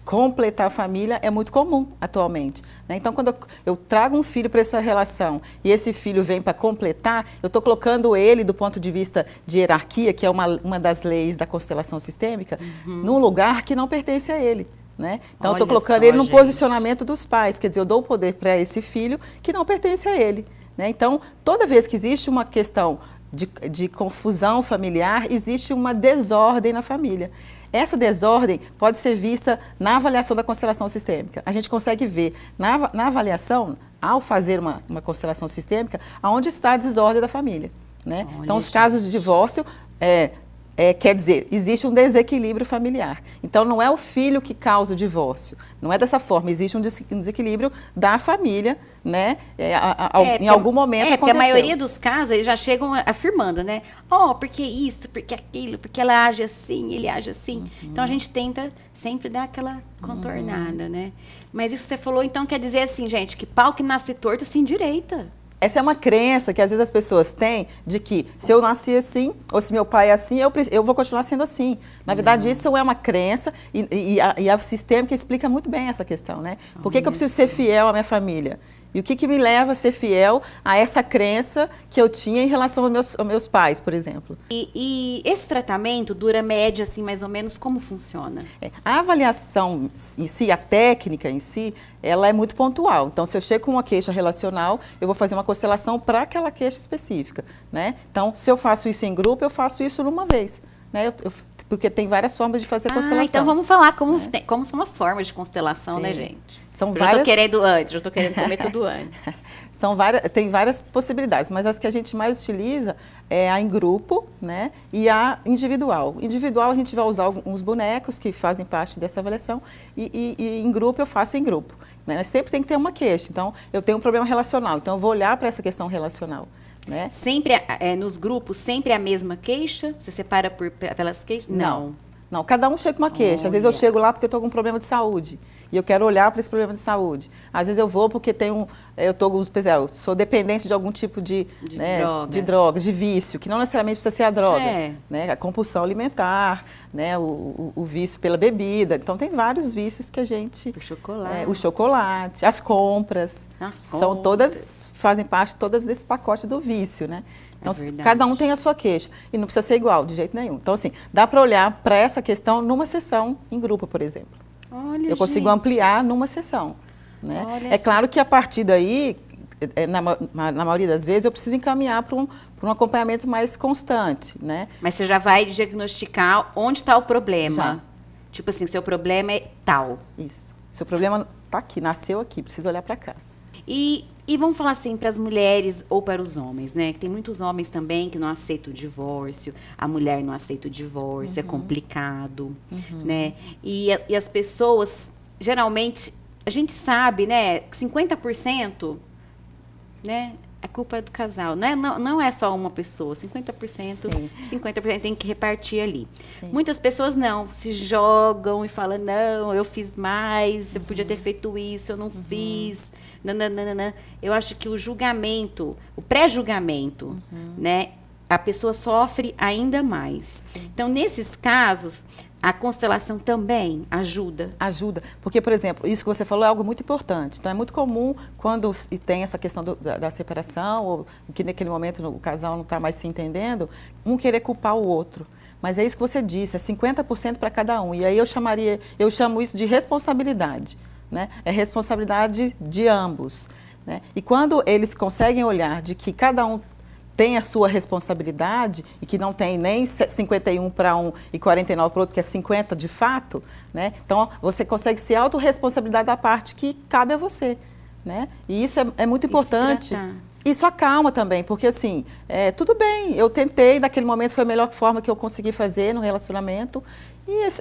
S9: completar a família é muito comum atualmente. Né? Então, quando eu trago um filho para essa relação e esse filho vem para completar, eu estou colocando ele, do ponto de vista de hierarquia, que é uma das leis da constelação sistêmica, num lugar que não pertence a ele. Né? Então, eu estou colocando ele no posicionamento dos pais, quer dizer, eu dou o poder para esse filho que não pertence a ele. Né? Então, toda vez que existe uma questão de confusão familiar, existe uma desordem na família. Essa desordem pode ser vista na avaliação da constelação sistêmica. A gente consegue ver na avaliação, ao fazer uma constelação sistêmica, aonde está a desordem da família, né? Então, os casos de divórcio, quer dizer, existe um desequilíbrio familiar. Então, não é o filho que causa o divórcio. Não é dessa forma. Existe um desequilíbrio da família, né? Em algum momento aconteceu.
S2: Porque a maioria dos casos, eles já chegam afirmando, né? Porque isso, porque aquilo, porque ela age assim, ele age assim. Então, a gente tenta sempre dar aquela contornada, né? Mas isso que você falou, então, quer dizer assim, gente, que pau que nasce torto se endireita.
S9: Essa é uma crença que às vezes as pessoas têm de que se eu nasci assim, ou se meu pai é assim, eu vou continuar sendo assim. Na verdade, isso é uma crença e a sistêmica explica muito bem essa questão, né? Por que eu preciso ser fiel à minha família? E o que me leva a ser fiel a essa crença que eu tinha em relação aos meus pais, por exemplo?
S2: E esse tratamento dura média, assim, mais ou menos, como funciona?
S9: A avaliação em si, a técnica em si, ela é muito pontual. Então, se eu chego com uma queixa relacional, eu vou fazer uma constelação para aquela queixa específica, né? Então, se eu faço isso em grupo, eu faço isso numa vez, né? Porque tem várias formas de fazer constelação.
S2: Então vamos falar como são as formas de constelação, né, gente?
S9: São
S2: várias. Eu tô querendo comer tudo antes.
S9: Tem várias possibilidades, mas as que a gente mais utiliza é a em grupo, né? E a individual. Individual a gente vai usar alguns bonecos que fazem parte dessa avaliação e em grupo eu faço em grupo, né? Sempre tem que ter uma queixa. Então, eu tenho um problema relacional, então eu vou olhar para essa questão relacional. Né?
S2: Sempre, nos grupos, sempre a mesma queixa? Você separa pelas queixas?
S9: Não, cada um chega com uma queixa. Às vezes eu chego lá porque eu estou com um problema de saúde e eu quero olhar para esse problema de saúde. Às vezes eu vou porque eu sou dependente de algum tipo de droga, de vício, que não necessariamente precisa ser a droga. Né? A compulsão alimentar, né? O vício pela bebida. Então, tem vários vícios que a gente... O chocolate, as compras. Todas, fazem parte todas desse pacote do vício, né? Então, cada um tem a sua queixa. E não precisa ser igual, de jeito nenhum. Então, assim, dá para olhar para essa questão numa sessão em grupo, por exemplo. Eu consigo ampliar numa sessão. Né? É claro que a partir daí, na maioria das vezes, eu preciso encaminhar para um acompanhamento mais constante. Né?
S2: Mas você já vai diagnosticar onde está o problema. Já. Tipo assim, seu problema é tal.
S9: Isso. Seu problema está aqui, nasceu aqui, precisa olhar para cá.
S2: E vamos falar assim, para as mulheres ou para os homens, né? Tem muitos homens também que não aceitam o divórcio, a mulher não aceita o divórcio, é complicado, né? E as pessoas, geralmente, a gente sabe, né? Que 50%, né? A culpa é do casal. Não é só uma pessoa, 50%, 50% tem que repartir ali. Sim. Muitas pessoas não, se jogam e falam, não, eu fiz mais, eu podia ter feito isso, eu não fiz. Nananana. Eu acho que o julgamento, o pré-julgamento, né, a pessoa sofre ainda mais. Sim. Então, nesses casos, a constelação também ajuda?
S9: Ajuda, porque, por exemplo, isso que você falou é algo muito importante. Então, é muito comum quando tem essa questão da separação, ou que naquele momento o casal não está mais se entendendo, um querer culpar o outro. Mas é isso que você disse, é 50% para cada um. E aí eu chamo isso de responsabilidade. Né? É responsabilidade de ambos. Né? E quando eles conseguem olhar de que cada um tem a sua responsabilidade e que não tem nem 51 para um e 49 para o outro, que é 50 de fato, né? Então você consegue se autorresponsabilizar da parte que cabe a você. Né? E isso é muito importante. Isso acalma também, porque assim, tudo bem, eu tentei, naquele momento foi a melhor forma que eu consegui fazer no relacionamento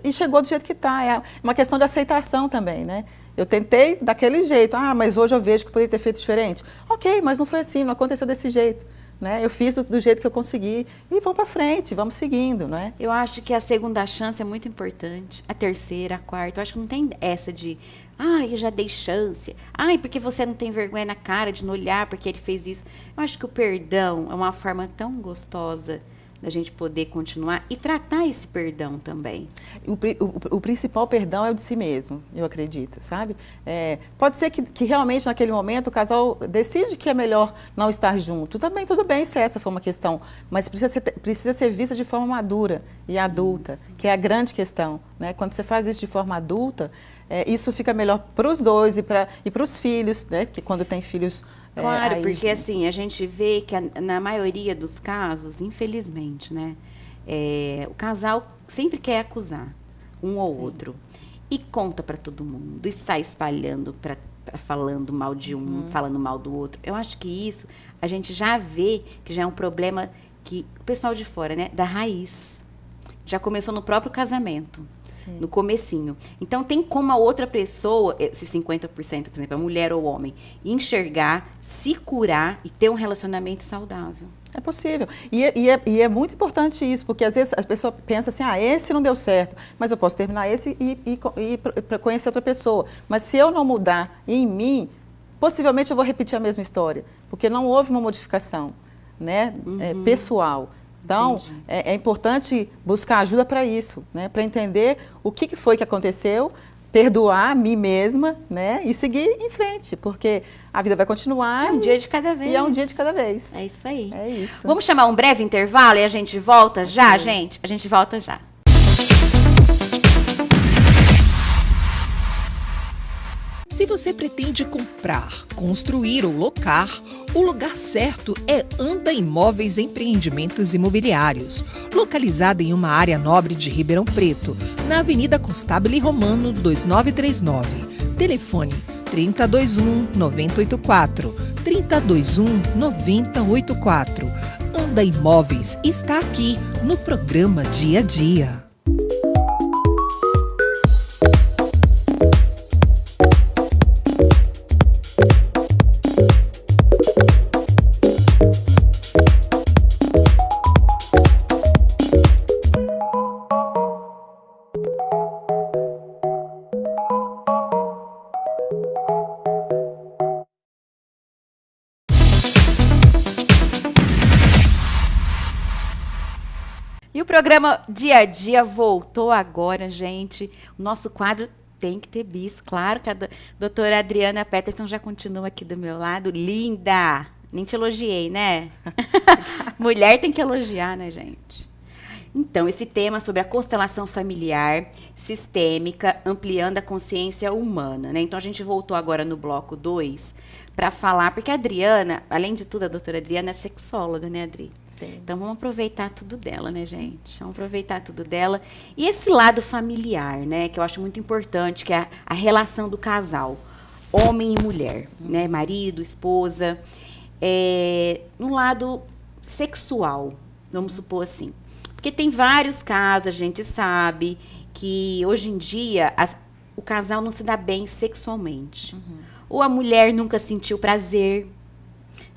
S9: e chegou do jeito que está. É uma questão de aceitação também, né? Eu tentei daquele jeito, mas hoje eu vejo que poderia ter feito diferente. Ok, mas não foi assim, não aconteceu desse jeito. Né? Eu fiz do jeito que eu consegui e vamos para frente, vamos seguindo. Né?
S2: Eu acho que a segunda chance é muito importante, a terceira, a quarta. Eu acho que não tem essa de, eu já dei chance. Porque você não tem vergonha na cara de não olhar porque ele fez isso. Eu acho que o perdão é uma forma tão gostosa da gente poder continuar e tratar esse perdão também.
S9: O principal perdão é o de si mesmo, eu acredito, sabe? Pode ser que realmente naquele momento o casal decide que é melhor não estar junto. Também tudo bem se essa for uma questão, mas precisa ser vista de forma madura e adulta, que é a grande questão. Né? Quando você faz isso de forma adulta, isso fica melhor para os dois e para os filhos, né? Porque quando tem filhos
S2: Claro,
S9: aí,
S2: porque assim, a gente vê que na maioria dos casos, infelizmente, né, o casal sempre quer acusar um ou outro. E conta para todo mundo, e sai espalhando, falando mal de um, falando mal do outro. Eu acho que isso, a gente já vê que já é um problema que o pessoal de fora, né, da raiz. Já começou no próprio casamento, no comecinho. Então, tem como a outra pessoa, esse 50%, por exemplo, a mulher ou o homem, enxergar, se curar e ter um relacionamento saudável.
S9: É possível. E é muito importante isso, porque às vezes as pessoas pensam assim, esse não deu certo, mas eu posso terminar esse e para conhecer outra pessoa. Mas se eu não mudar em mim, possivelmente eu vou repetir a mesma história, porque não houve uma modificação, né, pessoal. Então, é importante buscar ajuda para isso, né, para entender o que foi que aconteceu, perdoar a mim mesma, né, e seguir em frente, porque a vida vai continuar.
S2: É um dia de cada vez.
S9: E é um dia de cada vez.
S2: É isso aí.
S9: É isso.
S2: Vamos chamar um breve intervalo e a gente volta já, gente? A gente volta já.
S7: Se você pretende comprar, construir ou locar, o lugar certo é Anda Imóveis Empreendimentos Imobiliários, localizada em uma área nobre de Ribeirão Preto, na Avenida Constábile Romano 2939. Telefone 3021-9084, 3021-9084. Anda Imóveis está aqui no programa Dia a Dia.
S2: E o programa Dia a Dia voltou agora, gente. O nosso quadro tem que ter bis. Claro que a doutora Adriana Peterson já continua aqui do meu lado. Linda! Nem te elogiei, né? Mulher tem que elogiar, né, gente? Então, esse tema sobre a constelação familiar sistêmica, ampliando a consciência humana, né? Então, a gente voltou agora no bloco 2 para falar, porque a Adriana, além de tudo, a doutora Adriana é sexóloga, né, Adri?
S9: Sim.
S2: Então, vamos aproveitar tudo dela, né, gente? Vamos aproveitar tudo dela. E esse lado familiar, né, que eu acho muito importante, que é a relação do casal, homem e mulher, né, marido, esposa, no lado sexual, vamos supor assim. Porque tem vários casos, a gente sabe, que hoje em dia o casal não se dá bem sexualmente. Ou a mulher nunca sentiu prazer,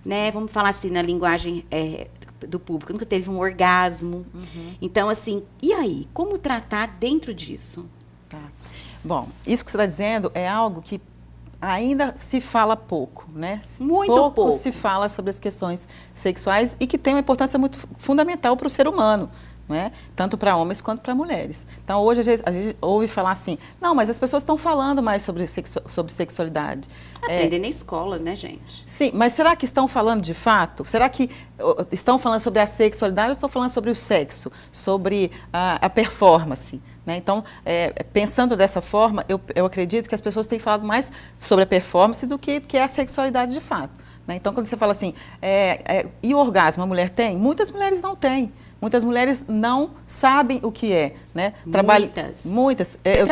S2: né? Vamos falar assim na linguagem do público, nunca teve um orgasmo. Então, assim, e aí? Como tratar dentro disso?
S9: Tá. Bom, isso que você está dizendo é algo que ainda se fala pouco, né?
S2: Muito pouco
S9: se fala sobre as questões sexuais e que tem uma importância muito fundamental para o ser humano, né? Tanto para homens quanto para mulheres. Então, hoje a gente ouve falar assim, não, mas as pessoas estão falando mais sobre sexualidade.
S2: Aprender na escola, né, gente?
S9: Sim, mas será que estão falando de fato? Será que estão falando sobre a sexualidade ou estão falando sobre o sexo, sobre a performance? Né? Então, pensando dessa forma, eu acredito que as pessoas têm falado mais sobre a performance do que a sexualidade de fato. Né? Então, quando você fala assim, e o orgasmo a mulher tem? Muitas mulheres não têm. Muitas mulheres não sabem o que é, né? Muitas. Eu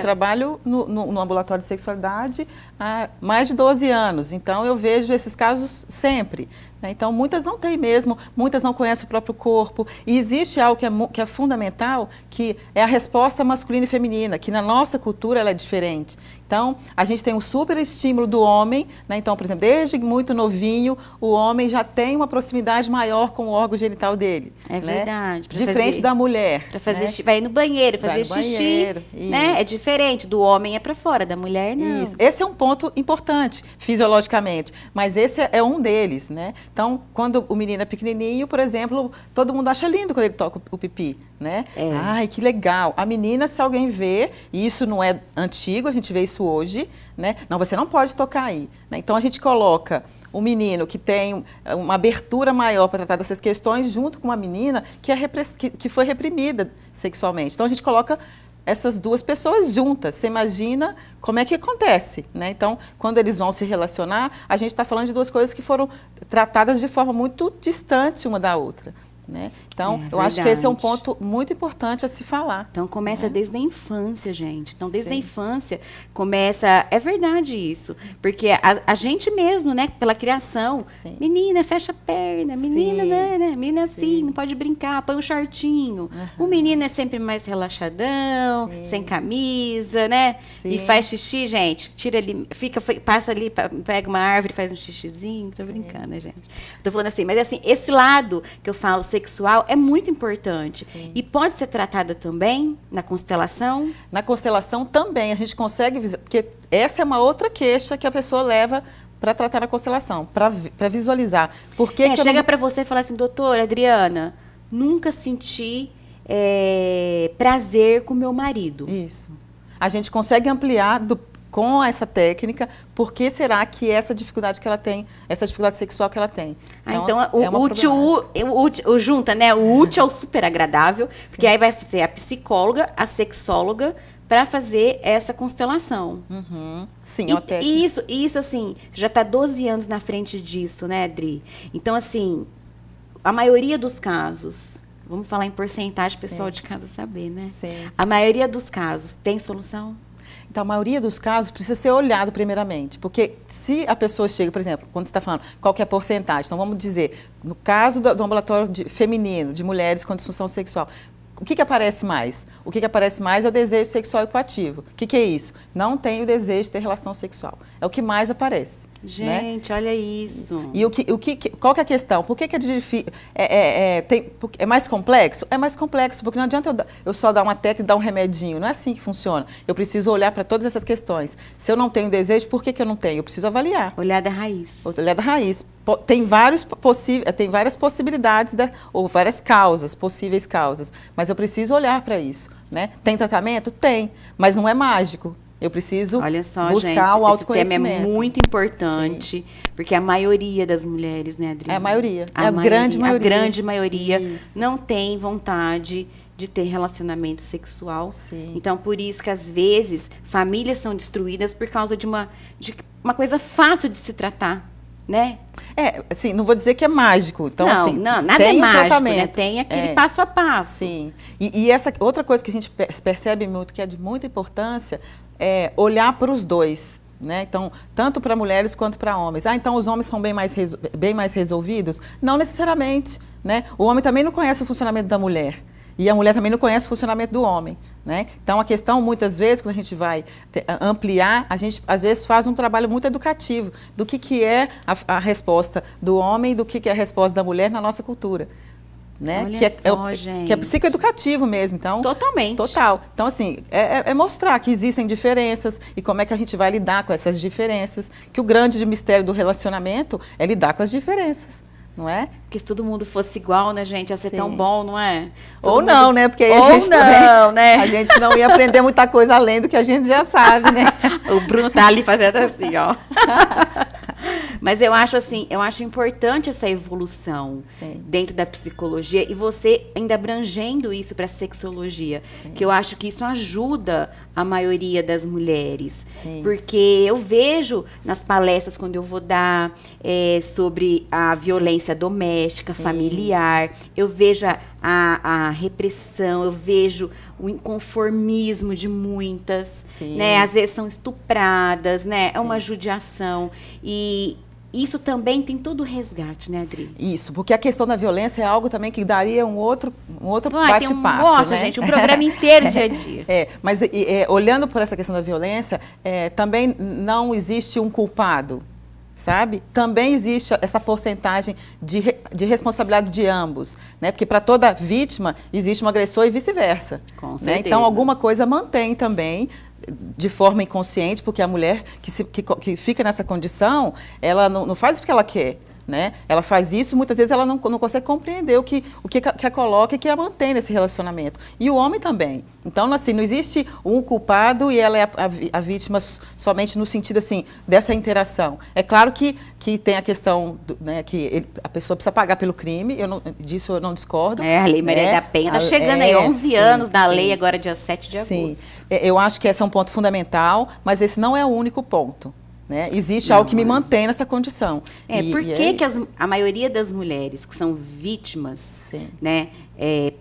S9: trabalho no ambulatório de sexualidade há mais de 12 anos, então eu vejo esses casos sempre. Né? Então, muitas não têm mesmo, muitas não conhecem o próprio corpo. E existe algo que é fundamental, que é a resposta masculina e feminina, que na nossa cultura ela é diferente. Então, a gente tem um super estímulo do homem, né? Então, por exemplo, desde muito novinho, o homem já tem uma proximidade maior com o órgão genital dele.
S2: É verdade.
S9: Né? Diferente da mulher.
S2: Para fazer vai no banheiro, fazer xixi. Né? É diferente, do homem é para fora, da mulher não.
S9: Isso. Esse é um ponto importante, fisiologicamente, mas esse é um deles, né? Então, quando o menino é pequenininho, por exemplo, todo mundo acha lindo quando ele toca o pipi, né? Ai, que legal. A menina, se alguém vê, e isso não é antigo, a gente vê isso hoje, né? Não, você não pode tocar aí. Né? Então, a gente coloca um menino que tem uma abertura maior para tratar dessas questões junto com uma menina que foi reprimida sexualmente. Então, a gente coloca essas duas pessoas juntas. Você imagina como é que acontece, né? Então, quando eles vão se relacionar, a gente está falando de duas coisas que foram tratadas de forma muito distante uma da outra, né? Então, eu acho que esse é um ponto muito importante a se falar.
S2: Então, começa desde a infância, gente. Então, desde a
S9: Sim.
S2: infância, começa... É verdade isso. Porque a gente mesmo, né, pela criação,
S9: Sim.
S2: menina, fecha a perna, menina,
S9: Sim.
S2: né, menina assim,
S9: Sim.
S2: não pode brincar, põe um shortinho. O menino é sempre mais relaxadão,
S9: Sim.
S2: sem camisa, né?
S9: Sim.
S2: E faz xixi, gente, tira ali, passa ali, pega uma árvore, faz um xixizinho. Tô brincando, né, gente? Tô falando assim, mas assim, esse lado que eu falo sexual é muito importante.
S9: Sim.
S2: E pode ser tratada também na constelação?
S9: Na constelação também a gente consegue, porque essa é uma outra queixa que a pessoa leva para tratar na constelação, para visualizar. Por que que eu
S2: chega
S9: não...
S2: para você e fala assim, doutora Adriana, nunca senti prazer com meu marido.
S9: Isso. A gente consegue ampliar com essa técnica, por que será que essa dificuldade que ela tem, essa dificuldade sexual que ela tem?
S2: Então,
S9: é uma
S2: o útil, junta, né? O útil é o super agradável, porque aí vai ser a psicóloga, a sexóloga, para fazer essa constelação.
S9: Uhum. Sim, é uma técnica.
S2: Isso, assim, já está 12 anos na frente disso, né, Adri? Então, assim, a maioria dos casos, vamos falar em porcentagem, pessoal de casa saber, né?
S9: Sim.
S2: A maioria dos casos tem solução?
S9: Então, a maioria dos casos precisa ser olhado primeiramente, porque se a pessoa chega, por exemplo, quando você está falando qual que é a porcentagem, então vamos dizer, no caso do ambulatório feminino, de mulheres com disfunção sexual, o que aparece mais? O que aparece mais é o desejo sexual equativo. O que é isso? Não tem o desejo de ter relação sexual. É o que mais aparece.
S2: Gente,
S9: né?
S2: olha isso.
S9: E qual que é a questão? Por que é difícil? É mais complexo? É mais complexo, porque não adianta eu só dar uma técnica e dar um remedinho. Não é assim que funciona. Eu preciso olhar para todas essas questões. Se eu não tenho desejo, por que eu não tenho? Eu preciso avaliar.
S2: Olhar da raiz.
S9: Olhar da raiz. Tem várias possibilidades, ou várias causas, possíveis causas. Mas eu preciso olhar para isso. Né? Tem tratamento? Tem. Mas não é mágico. Eu preciso
S2: Olha só,
S9: buscar
S2: gente,
S9: o autoconhecimento.
S2: Esse tema é muito importante, porque a maioria das mulheres, né, Adriana?
S9: É a maioria. Grande maioria.
S2: A grande maioria
S9: Isso.
S2: não tem vontade de ter relacionamento sexual.
S9: Sim.
S2: Então, por isso que, às vezes, famílias são destruídas por causa de uma coisa fácil de se tratar, né?
S9: Assim, não vou dizer que é mágico. Então,
S2: não,
S9: assim,
S2: nada
S9: tem
S2: é mágico,
S9: tratamento.
S2: né? Tem aquele passo a passo.
S9: Sim. E essa outra coisa que a gente percebe muito, que é de muita importância, é olhar para os dois. Né? Então, tanto para mulheres quanto para homens. Então os homens são bem mais resolvidos? Não necessariamente. Né? O homem também não conhece o funcionamento da mulher. E a mulher também não conhece o funcionamento do homem. Né? Então, a questão, muitas vezes, quando a gente vai ampliar, a gente, às vezes, faz um trabalho muito educativo do que é a resposta do homem e do que é a resposta da mulher na nossa cultura. Né?
S2: Olha gente.
S9: Que é psicoeducativo mesmo. Então,
S2: totalmente.
S9: Total. Então, assim, é mostrar que existem diferenças e como é que a gente vai lidar com essas diferenças. Que o grande mistério do relacionamento é lidar com as diferenças. Não é?
S2: Porque se todo mundo fosse igual, né, gente? Ia ser tão bom, não é?
S9: Ou não, né? Porque aí a gente também,
S2: né?
S9: A gente não ia aprender muita coisa além do que a gente já sabe, né?
S2: O Bruno tá ali fazendo assim, ó. Mas eu acho assim, eu acho importante essa evolução dentro da psicologia e você ainda abrangendo isso para a sexologia, que eu acho que isso ajuda a maioria das mulheres.
S9: Sim.
S2: Porque eu vejo nas palestras quando eu vou dar sobre a violência doméstica, familiar, eu vejo a repressão, eu vejo o inconformismo de muitas, né? Às vezes são estupradas, né? É uma judiação. E isso também tem todo o resgate, né, Adri?
S9: Isso, porque a questão da violência é algo também que daria um outro bate-papo.
S2: Nossa,
S9: né?
S2: gente, um programa inteiro dia a dia.
S9: Mas olhando por essa questão da violência, também não existe um culpado. Sabe? Também existe essa porcentagem de responsabilidade de ambos, né? Porque para toda vítima existe um agressor e vice-versa.
S2: Com certeza.
S9: Né? Então, alguma coisa mantém também, de forma inconsciente, porque a mulher que fica nessa condição, ela não faz porque ela quer. né? Ela faz isso, muitas vezes ela não consegue compreender o que a coloca e que a mantém nesse relacionamento. E o homem também. Então, assim, não existe um culpado e ela é a vítima somente no sentido, assim, dessa interação. É claro que tem a questão, né, que a pessoa precisa pagar pelo crime, disso eu não discordo.
S2: A Lei Maria da Penha está chegando aí, 11 anos da lei, agora dia 7 de agosto.
S9: Sim, eu acho que esse é um ponto fundamental, mas esse não é o único ponto. Né? Existe algo que me mantém nessa condição.
S2: Por que a maioria das mulheres que são vítimas, né,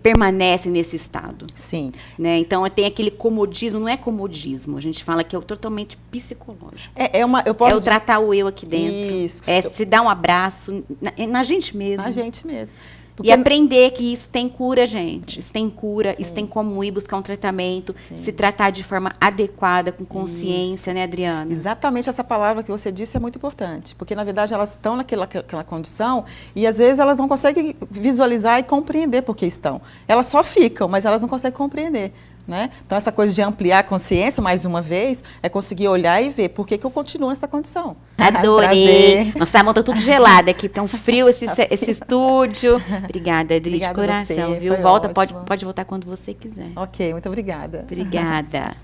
S2: permanecem nesse estado?
S9: Sim.
S2: Né? Então, tem aquele comodismo, não é comodismo, a gente fala que é totalmente psicológico.
S9: Eu
S2: o tratar o eu aqui dentro.
S9: Isso.
S2: Se dar um abraço na gente mesmo.
S9: Na gente mesmo.
S2: E aprender que isso tem cura, gente. Isso tem cura, isso tem como ir buscar um tratamento, se tratar de forma adequada, com consciência, né, Adriana?
S9: Exatamente essa palavra que você disse é muito importante. Porque, na verdade, elas estão naquela condição e, às vezes, elas não conseguem visualizar e compreender por que estão. Elas só ficam, mas elas não conseguem compreender. Né? Então, essa coisa de ampliar a consciência, mais uma vez, é conseguir olhar e ver por que eu continuo nessa condição.
S2: Adorei. Nossa, a mão tá tudo gelada aqui, tá um frio esse estúdio. Obrigada, Adri, de coração, viu? Volta, pode voltar quando você quiser.
S9: Ok, muito obrigada.
S2: Obrigada.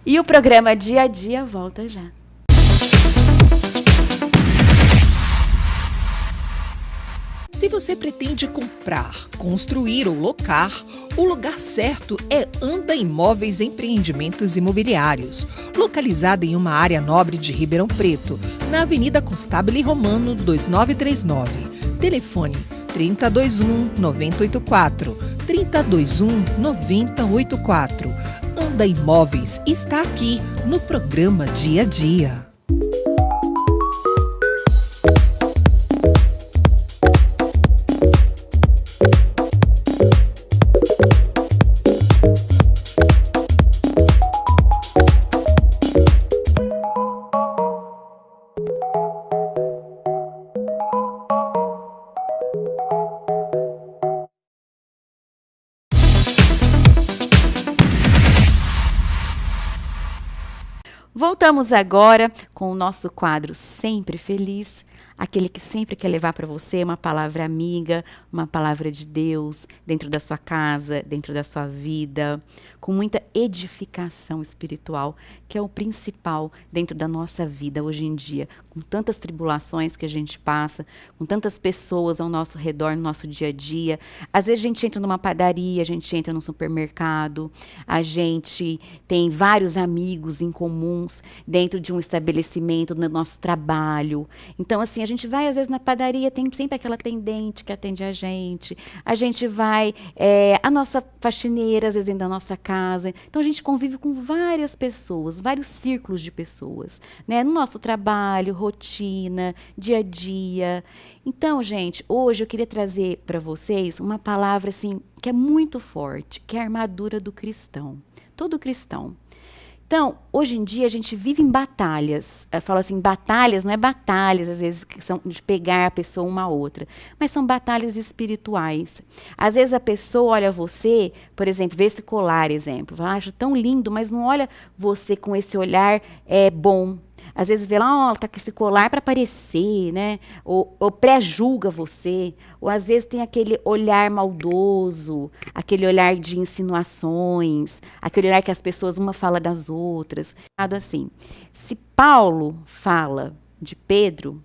S2: E o programa Dia a Dia volta já.
S7: Se você pretende comprar, construir ou locar, o lugar certo é Anda Imóveis Empreendimentos Imobiliários, localizada em uma área nobre de Ribeirão Preto, na Avenida Constábile Romano 2939. Telefone 3021-9084, 3021-9084. Anda Imóveis está aqui no programa Dia a Dia.
S2: Voltamos agora com o nosso quadro Sempre Feliz, aquele que sempre quer levar para você uma palavra amiga, uma palavra de Deus dentro da sua casa, dentro da sua vida, com muita edificação espiritual, que é o principal dentro da nossa vida hoje em dia, com tantas tribulações que a gente passa, com tantas pessoas ao nosso redor, no nosso dia a dia. Às vezes a gente entra numa padaria, a gente entra num supermercado, a gente tem vários amigos em comuns dentro de um estabelecimento, no nosso trabalho. Então, assim, a gente vai, às vezes, na padaria, tem sempre aquela atendente que atende a gente vai, a nossa faxineira, às vezes, dentro da nossa casa. Então, a gente convive com várias pessoas, vários círculos de pessoas, né? No nosso trabalho, rotina, dia a dia. Então, gente, hoje eu queria trazer para vocês uma palavra, assim, que é muito forte, que é a armadura do cristão. Todo cristão. Então, hoje em dia, a gente vive em batalhas. Eu falo assim, batalhas, não é batalhas, às vezes, que são de pegar a pessoa uma a outra, mas são batalhas espirituais. Às vezes, a pessoa olha você, por exemplo, vê esse colar, exemplo, fala, acho tão lindo, mas não olha você com esse olhar bom. Às vezes vê lá, tá com esse colar para aparecer, né? Ou pré-julga você. Ou às vezes tem aquele olhar maldoso, aquele olhar de insinuações, aquele olhar que as pessoas uma fala das outras. Assim, se Paulo fala de Pedro,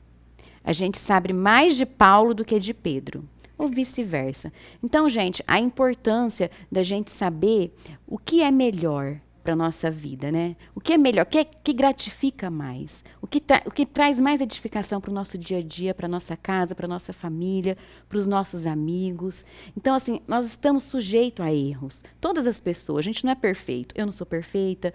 S2: a gente sabe mais de Paulo do que de Pedro. Ou vice-versa. Então, gente, a importância da gente saber o que é melhor para a nossa vida, né? O que é melhor, o que gratifica mais, o que traz mais edificação para o nosso dia a dia, para a nossa casa, para a nossa família, para os nossos amigos. Então, assim, nós estamos sujeitos a erros. Todas as pessoas, a gente não é perfeito. Eu não sou perfeita,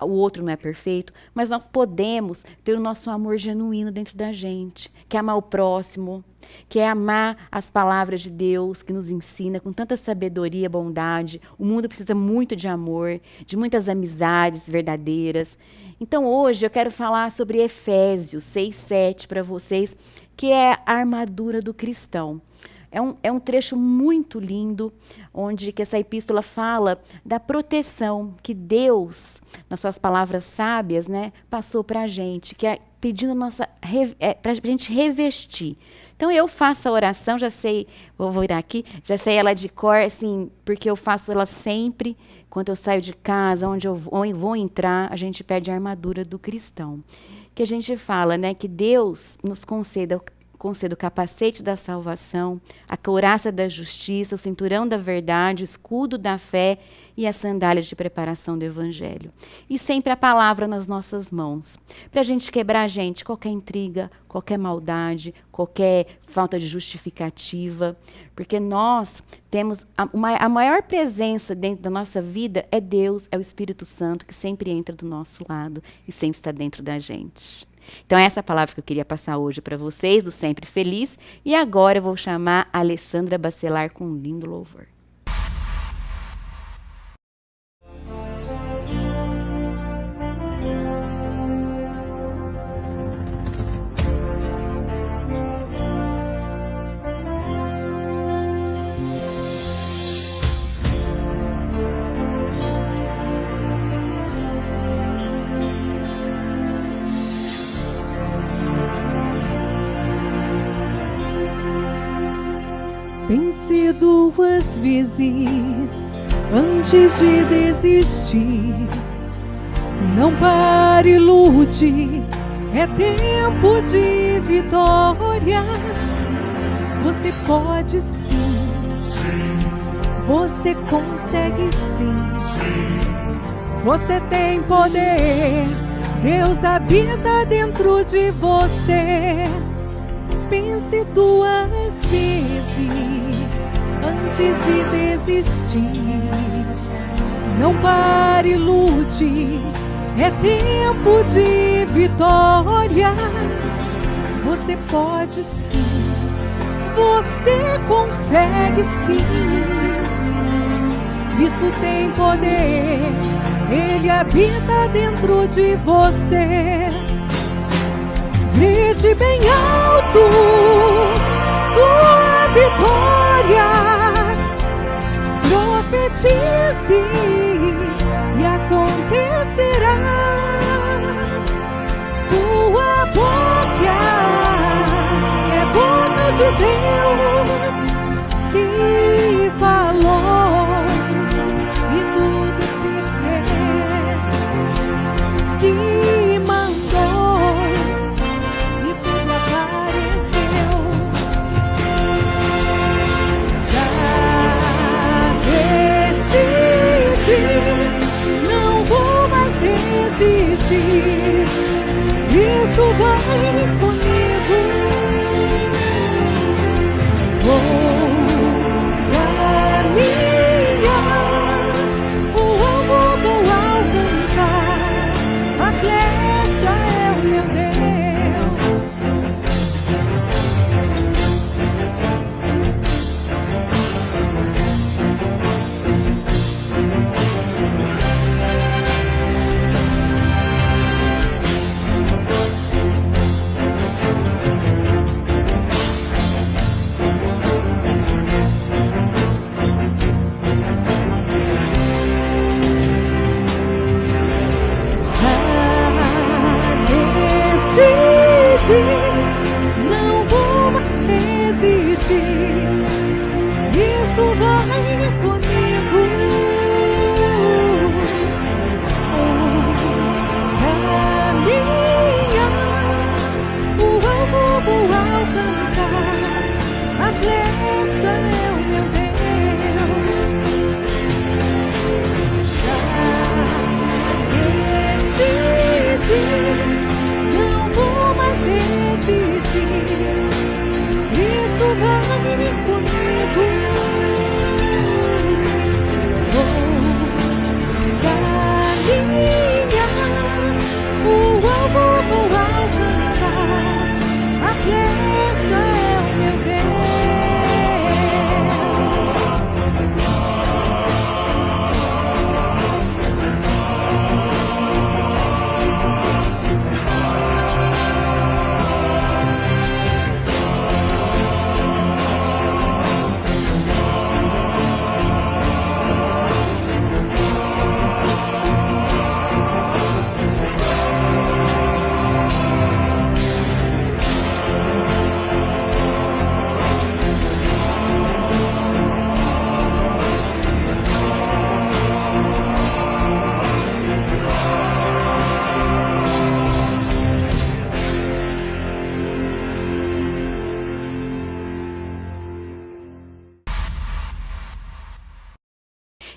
S2: o outro não é perfeito, mas nós podemos ter o nosso amor genuíno dentro da gente, que é amar o próximo, que é amar as palavras de Deus, que nos ensina com tanta sabedoria, bondade. O mundo precisa muito de amor, de muitas amizades verdadeiras. Então, hoje eu quero falar sobre Efésios 6:7 para vocês, que é a armadura do cristão. É um trecho muito lindo, onde que essa epístola fala da proteção que Deus, nas suas palavras sábias, né, passou para a gente, que é pedindo para a gente revestir. Então, eu faço a oração, já sei, vou virar aqui, já sei ela de cor, assim, porque eu faço ela sempre, quando eu saio de casa, onde eu vou entrar, a gente pede a armadura do cristão. Que a gente fala, né, que Deus nos conceda o capacete da salvação, a couraça da justiça, o cinturão da verdade, o escudo da fé e as sandálias de preparação do evangelho. E sempre a palavra nas nossas mãos, para a gente quebrar, gente, qualquer intriga, qualquer maldade, qualquer falta de justificativa, porque nós temos a maior presença dentro da nossa vida é Deus, é o Espírito Santo, que sempre entra do nosso lado e sempre está dentro da gente. Então, essa é a palavra que eu queria passar hoje para vocês, do Sempre Feliz. E agora eu vou chamar a Alessandra Bacelar com um lindo louvor.
S10: Pense 2 vezes antes de desistir. Não pare, lute, é tempo de vitória. Você pode sim, você consegue sim. Você tem poder, Deus habita dentro de você. Pense 2 vezes antes de desistir. Não pare, lute, é tempo de vitória. Você pode sim, você consegue sim. Cristo tem poder, Ele habita dentro de você. Grite bem alto tua vitória, profetize e acontecerá. Tua boca é boca de Deus que falou e tudo se fez, que mandou e tudo apareceu. Já decidi, não vou mais desistir. Cristo vai comigo,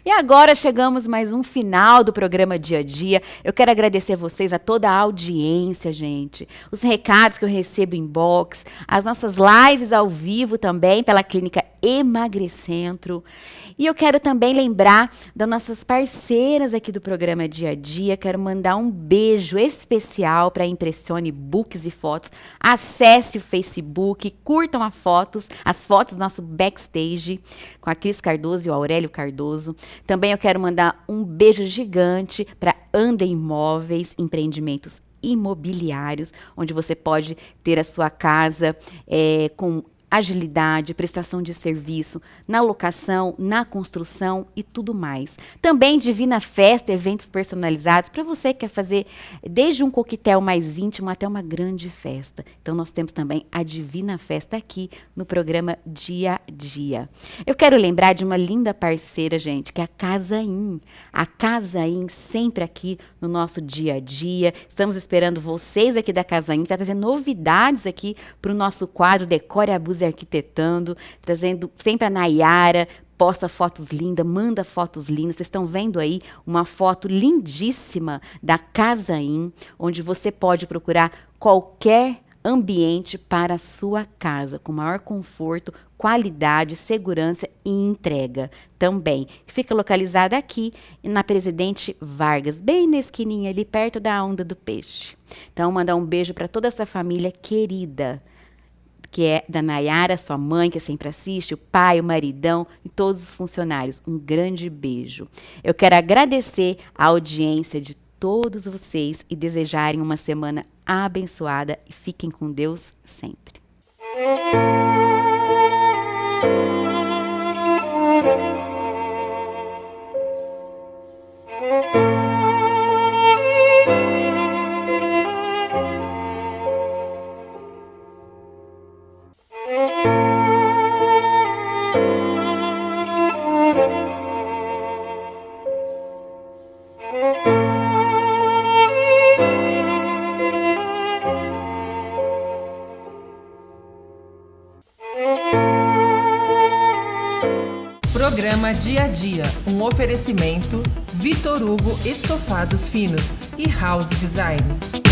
S2: E agora chegamos mais um final do programa Dia a Dia. Eu quero agradecer vocês, a toda a audiência, gente. Os recados que eu recebo em box, as nossas lives ao vivo também pela Clínica Emagrecentro. E eu quero também lembrar das nossas parceiras aqui do programa Dia a Dia. Quero mandar um beijo especial para a Impressione Books e Fotos. Acesse o Facebook, curtam as fotos do nosso backstage com a Cris Cardoso e o Aurélio Cardoso. Também eu quero mandar um beijo gigante para Anda Imóveis, empreendimentos imobiliários, onde você pode ter a sua casa com agilidade, prestação de serviço, na locação, na construção e tudo mais. Também Divina Festa, eventos personalizados para você que quer fazer desde um coquetel mais íntimo até uma grande festa. Então nós temos também a Divina Festa aqui no programa Dia a Dia. Eu quero lembrar de uma linda parceira, gente, que é a Casa In. A Casa In sempre aqui no nosso Dia a Dia. Estamos esperando vocês aqui da Casa In para trazer novidades aqui para o nosso quadro Decore a Arquitetando, trazendo sempre a Nayara, posta fotos lindas, manda fotos lindas. Vocês estão vendo aí uma foto lindíssima da Casa In, onde você pode procurar qualquer ambiente para a sua casa, com maior conforto, qualidade, segurança e entrega também. Fica localizada aqui na Presidente Vargas, bem na esquininha ali, perto da Onda do Peixe. Então, mandar um beijo para toda essa família querida, que é da Nayara, sua mãe, que sempre assiste, o pai, o maridão e todos os funcionários. Um grande beijo. Eu quero agradecer a audiência de todos vocês e desejarem uma semana abençoada e fiquem com Deus sempre.
S1: Programa Dia a Dia, um oferecimento Vitor Hugo Estofados Finos e House Design.